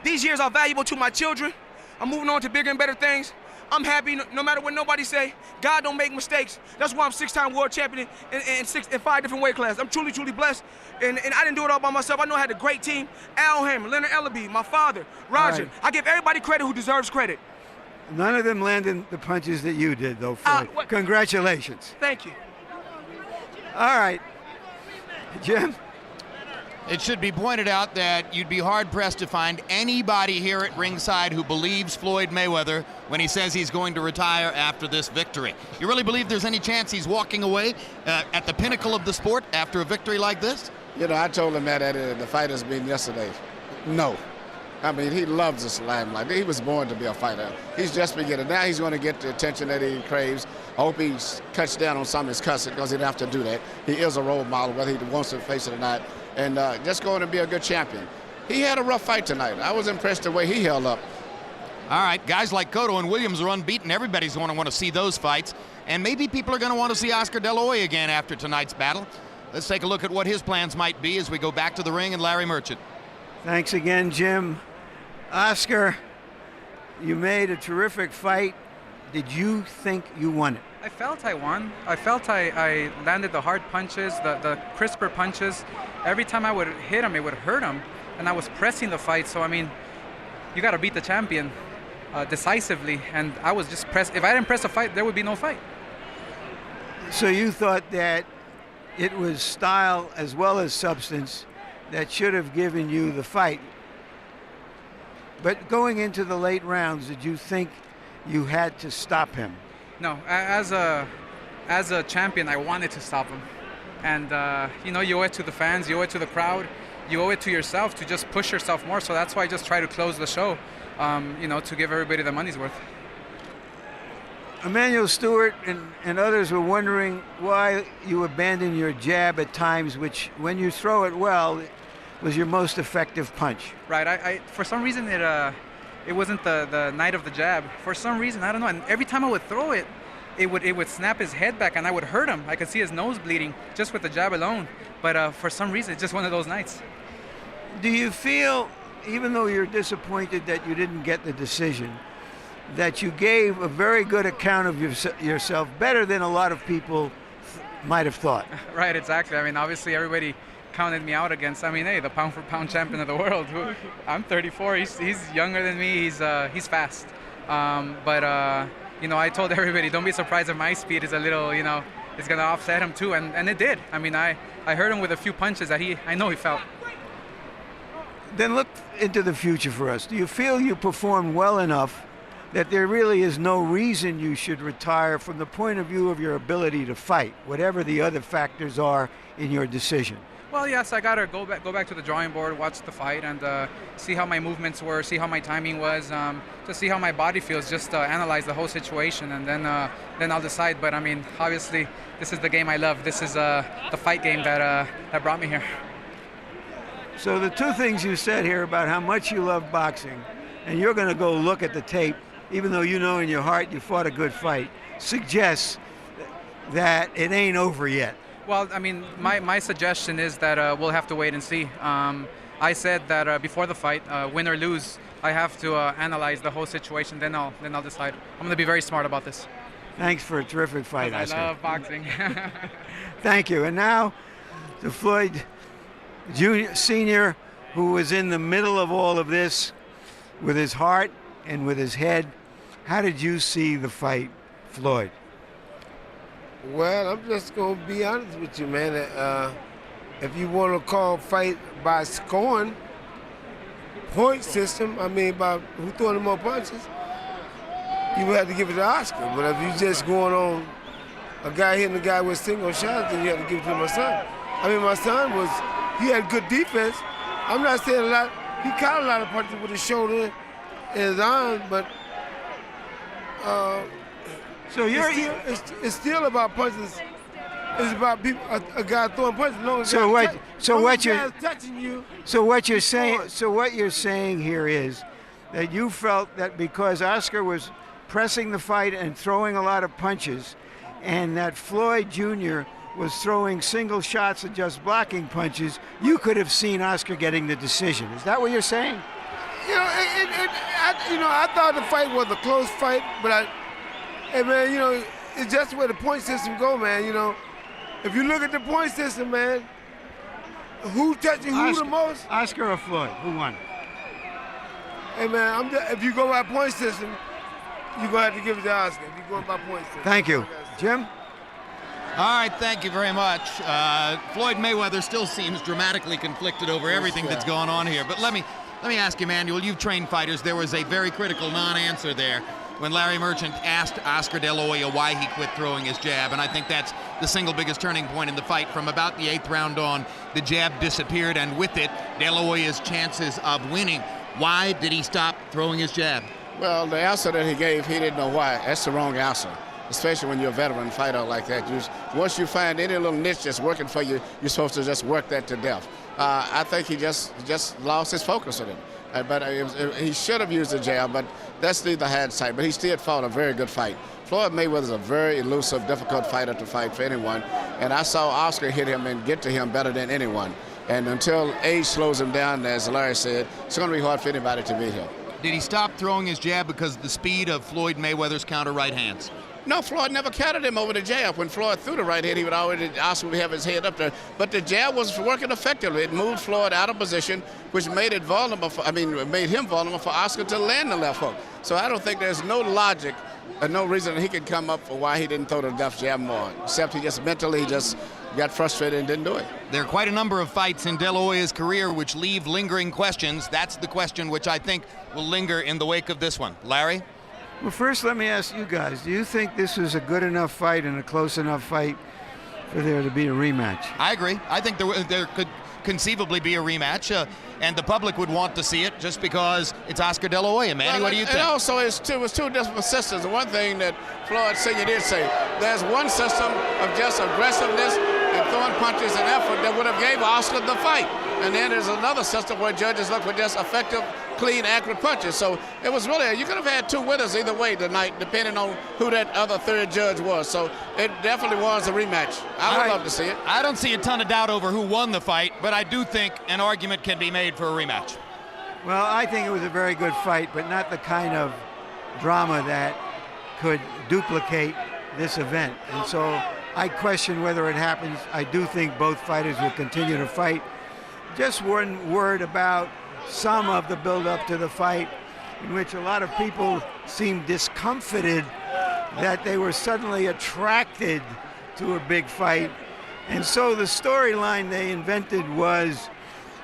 These years are valuable to my children. I'm moving on to bigger and better things. I'm happy no matter what nobody say. God don't make mistakes. That's why I'm 6-time world champion in 5 different weight classes. I'm truly, truly blessed. And I didn't do it all by myself. I know I had a great team. Al Hammond, Leonard Ellaby, my father, Roger. Right. I give everybody credit who deserves credit. None of them landed the punches that you did, though, Floyd. Congratulations. Thank you. All right. Jim? It should be pointed out that you'd be hard-pressed to find anybody here at ringside who believes Floyd Mayweather when he says he's going to retire after this victory. You really believe there's any chance he's walking away at the pinnacle of the sport after a victory like this? You know, I told him that at the fighters meeting yesterday. No. I mean, he loves this limelight. He was born to be a fighter. He's just beginning. Now he's going to get the attention that he craves. I hope he cuts down on some of his cussing because he didn't have to do that. He is a role model, whether he wants to face it or not. And just going to be a good champion. He had a rough fight tonight. I was impressed the way he held up. All right, guys like Cotto and Williams are unbeaten. Everybody's going to want to see those fights. And maybe people are going to want to see Oscar De La Hoya again after tonight's battle. Let's take a look at what his plans might be as we go back to the ring and Larry Merchant. Thanks again, Jim. Oscar, you made a terrific fight. Did you think you won it? I felt I won. I felt I landed the hard punches, the crisper punches. Every time I would hit him, it would hurt him. And I was pressing the fight. So, I mean, you got to beat the champion decisively. And I was just pressed. If I didn't press a fight, there would be no fight. So you thought that it was style as well as substance that should have given you the fight. But going into the late rounds, did you think you had to stop him? No, as a champion, I wanted to stop him. And, you know, you owe it to the fans, you owe it to the crowd, you owe it to yourself to just push yourself more. So that's why I just try to close the show, you know, to give everybody the money's worth. Emmanuel Stewart and others were wondering why you abandoned your jab at times, which, when you throw it well, was your most effective punch. Right. I for some reason it wasn't the night of the jab. For some reason, I don't know. And every time I would throw it, it would snap his head back, and I would hurt him. I could see his nose bleeding just with the jab alone. But for some reason, it's just one of those nights. Do you feel, even though you're disappointed that you didn't get the decision, that you gave a very good account of yourself, better than a lot of people might have thought? Right, exactly. I mean, obviously everybody counted me out against, I mean, hey, the pound-for-pound champion of the world. I'm 34. He's younger than me. He's fast. You know, I told everybody, don't be surprised if my speed is a little, you know, it's going to offset him too, and it did. I mean, I hurt him with a few punches that I know he felt. Then look into the future for us. Do you feel you performed well enough that there really is no reason you should retire from the point of view of your ability to fight, whatever the other factors are in your decision? Well, yes, I got to go back to the drawing board, watch the fight, and see how my movements were, see how my timing was, just see how my body feels, just analyze the whole situation, and then I'll decide. But, I mean, obviously, this is the game I love. This is the fight game that brought me here. So the two things you said here about how much you love boxing, and you're going to go look at the tape, even though you know in your heart you fought a good fight, suggests that it ain't over yet. Well, I mean, my suggestion is that we'll have to wait and see. I said that before the fight, win or lose, I have to analyze the whole situation. Then I'll decide. I'm going to be very smart about this. Thanks for a terrific fight, Oscar. I love boxing. Thank you. And now to Floyd Jr., Sr., who was in the middle of all of this with his heart and with his head. How did you see the fight, Floyd? Well, I'm just going to be honest with you, man. If you want to call fight by scoring, point system, I mean, by who throwing the more punches, you would have to give it to Oscar. But if you just going on a guy hitting a guy with single shots, then you have to give it to my son. I mean, my son he had good defense. I'm not saying a lot. He caught a lot of punches with his shoulder and his arm, but so it's still about punches. It's about people, a guy throwing punches. So what you're touching you. So what you're saying here is that you felt that because Oscar was pressing the fight and throwing a lot of punches, and that Floyd Jr. was throwing single shots and just blocking punches, you could have seen Oscar getting the decision. Is that what you're saying? You know, I thought the fight was a close fight, but hey man, you know, it's just where the point system go, man. You know, if you look at the point system, man, who touching who the most? Oscar or Floyd? Who won? Hey man, if you go by point system, you're gonna have to give it to Oscar. If you go by point system. Thank you, Jim. All right, thank you very much. Floyd Mayweather still seems dramatically conflicted over everything that's going on here. But let me ask you, Manuel, you've trained fighters. There was a very critical non-answer there when Larry Merchant asked Oscar De La Hoya why he quit throwing his jab, and I think that's the single biggest turning point in the fight. From about the 8th round on, the jab disappeared, and with it, De La Hoya's chances of winning. Why did he stop throwing his jab? Well, the answer that he gave, he didn't know why. That's the wrong answer, especially when you're a veteran fighter like that. Once you find any little niche that's working for you, you're supposed to just work that to death. I think he just lost his focus on it. But he should have used the jab, but that's neither hindsight. But he still fought a very good fight. Floyd Mayweather is a very elusive, difficult fighter to fight for anyone. And I saw Oscar hit him and get to him better than anyone. And until age slows him down, as Larry said, it's going to be hard for anybody to beat him. Did he stop throwing his jab because of the speed of Floyd Mayweather's counter right hands? No, Floyd never counted him over the jab. When Floyd threw the right hand, he would already Oscar would have his head up there. But the jab was working effectively. It moved Floyd out of position, which made it vulnerable. Made him vulnerable for Oscar to land the left hook. So I don't think there's no logic or no reason that he could come up for why he didn't throw the left jab more, except he just mentally got frustrated and didn't do it. There are quite a number of fights in De La Hoya's career which leave lingering questions. That's the question which I think will linger in the wake of this one. Larry? Well, first let me ask you guys, do you think this was a good enough fight and a close enough fight for there to be a rematch? I agree. I think there could conceivably be a rematch, and the public would want to see it just because it's Oscar De La Hoya. Manny, what do you think? And also, it was two different systems. The one thing that Floyd Sr. did say, there's one system of just aggressiveness and throwing punches and effort that would have gave Oscar the fight. And then there's another system where judges look for just effective, clean, accurate punches. So it was really, you could have had two winners either way tonight, depending on who that other third judge was. So it definitely was a rematch. I would love to see it. I don't see a ton of doubt over who won the fight, but I do think an argument can be made for a rematch. Well, I think it was a very good fight, but not the kind of drama that could duplicate this event. And so I question whether it happens. I do think both fighters will continue to fight. Just one word about some of the build-up to the fight, in which a lot of people seemed discomfited that they were suddenly attracted to a big fight. And so the storyline they invented was,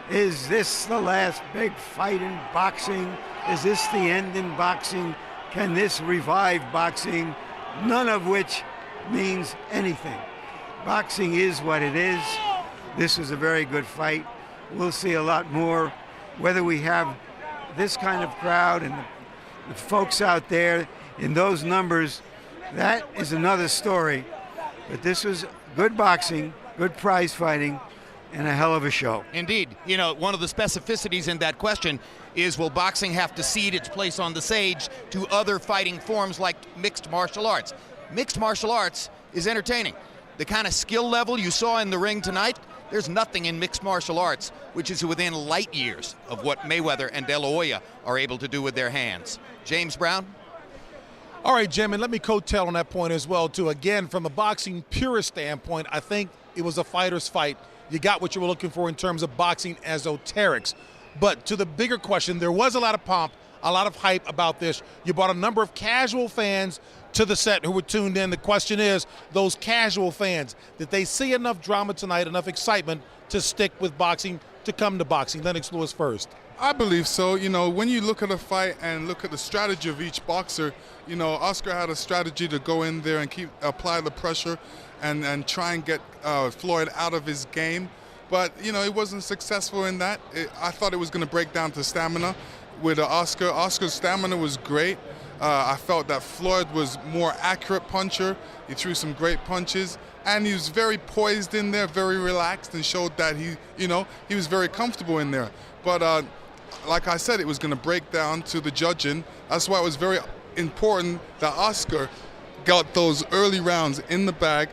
is this the last big fight in boxing? Is this the end in boxing? Can this revive boxing? None of which means anything. Boxing is what it is. This was a very good fight. We'll see a lot more. Whether we have this kind of crowd and the folks out there in those numbers, that is another story. But this was good boxing, good prize fighting, and a hell of a show. Indeed. You know, one of the specificities in that question is, will boxing have to cede its place on the stage to other fighting forms like mixed martial arts? Mixed martial arts is entertaining. The kind of skill level you saw in the ring tonight, there's nothing in mixed martial arts which is within light years of what Mayweather and De La Hoya are able to do with their hands. James Brown? All right, Jim, and let me coattail on that point as well, too. Again, from a boxing purist standpoint, I think it was a fighter's fight. You got what you were looking for in terms of boxing esoterics. But to the bigger question, there was a lot of pomp, a lot of hype about this. You brought a number of casual fans to the set who were tuned in. The question is, those casual fans, did they see enough drama tonight, enough excitement to stick with boxing, to come to boxing? Lennox Lewis first. I believe so. You know, when you look at a fight and look at the strategy of each boxer, you know, Oscar had a strategy to go in there and apply the pressure and try and get Floyd out of his game. But, you know, he wasn't successful in that. I thought it was going to break down to stamina with Oscar. Oscar's stamina was great. I felt that Floyd was more accurate puncher. He threw some great punches, and he was very poised in there, very relaxed, and showed that he was very comfortable in there. But like I said, it was going to break down to the judging. That's why it was very important that Oscar got those early rounds in the bag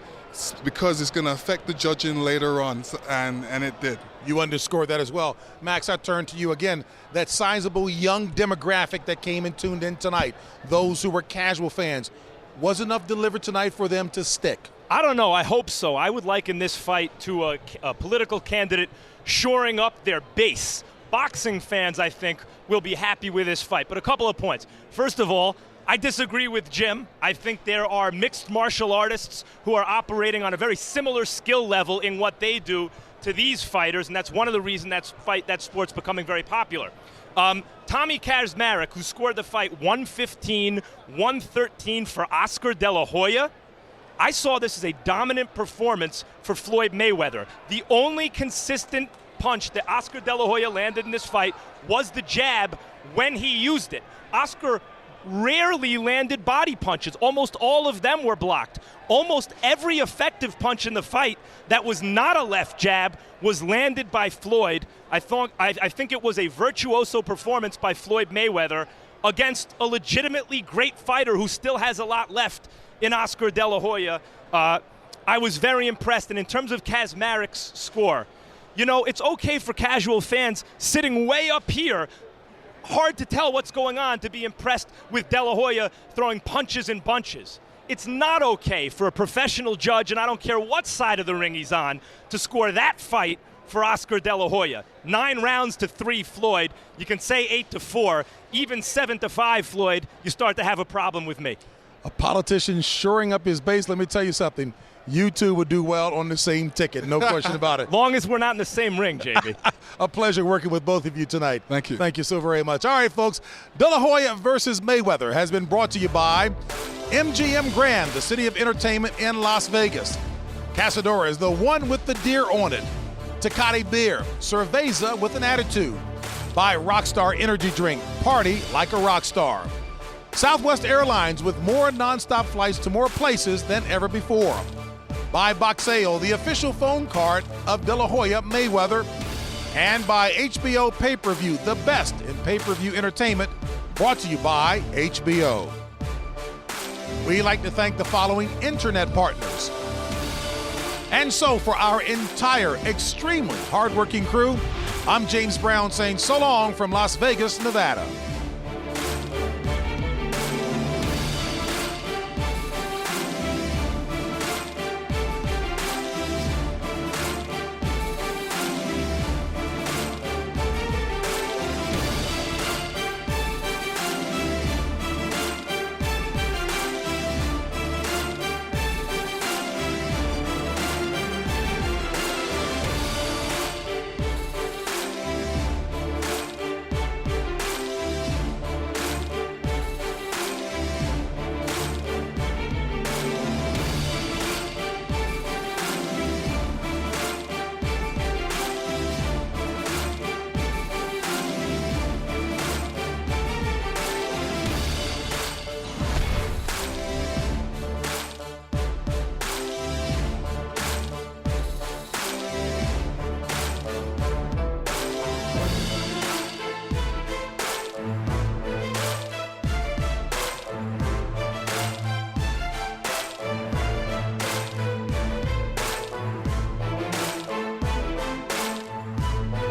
because it's going to affect the judging later on, and it did. You underscored that as well. Max, I turn to you again. That sizable young demographic that came and tuned in tonight, those who were casual fans, was enough delivered tonight for them to stick? I don't know. I hope so. I would liken this fight to a political candidate shoring up their base. Boxing fans, I think, will be happy with this fight. But a couple of points. First of all, I disagree with Jim. I think there are mixed martial artists who are operating on a very similar skill level in what they do to these fighters, and that's one of the reasons that sport's becoming very popular. Tommy Kazmarek, who scored the fight 115-113 for Oscar De La Hoya, I saw this as a dominant performance for Floyd Mayweather. The only consistent punch that Oscar De La Hoya landed in this fight was the jab when he used it. Oscar rarely landed body punches. Almost all of them were blocked. Almost every effective punch in the fight that was not a left jab was landed by Floyd. I think it was a virtuoso performance by Floyd Mayweather against a legitimately great fighter who still has a lot left in Oscar De La Hoya. I was very impressed. And in terms of Kazmarek's score, you know, it's okay for casual fans sitting way up here, hard to tell what's going on, to be impressed with De La Hoya throwing punches and bunches. It's not okay for a professional judge, and I don't care what side of the ring he's on, to score that fight for Oscar De La Hoya. 9 rounds to 3 Floyd. You can say 8-4, even 7-5 Floyd. You start to have a problem with me. A politician shoring up his base. Let me tell you something. You two would do well on the same ticket, no question about it. Long as we're not in the same ring, JB. A pleasure working with both of you tonight. Thank you. Thank you so very much. All right, folks, De La Hoya versus Mayweather has been brought to you by MGM Grand, the city of entertainment in Las Vegas. Casadora is the one with the deer on it. Tecate Beer, Cerveza with an attitude. By Rockstar Energy Drink, party like a rock star. Southwest Airlines with more nonstop flights to more places than ever before. By Boxeo, the official phone card of De La Hoya Mayweather. And by HBO Pay-Per-View, the best in pay-per-view entertainment, brought to you by HBO. We'd like to thank the following internet partners. And so for our entire extremely hardworking crew, I'm James Brown saying so long from Las Vegas, Nevada.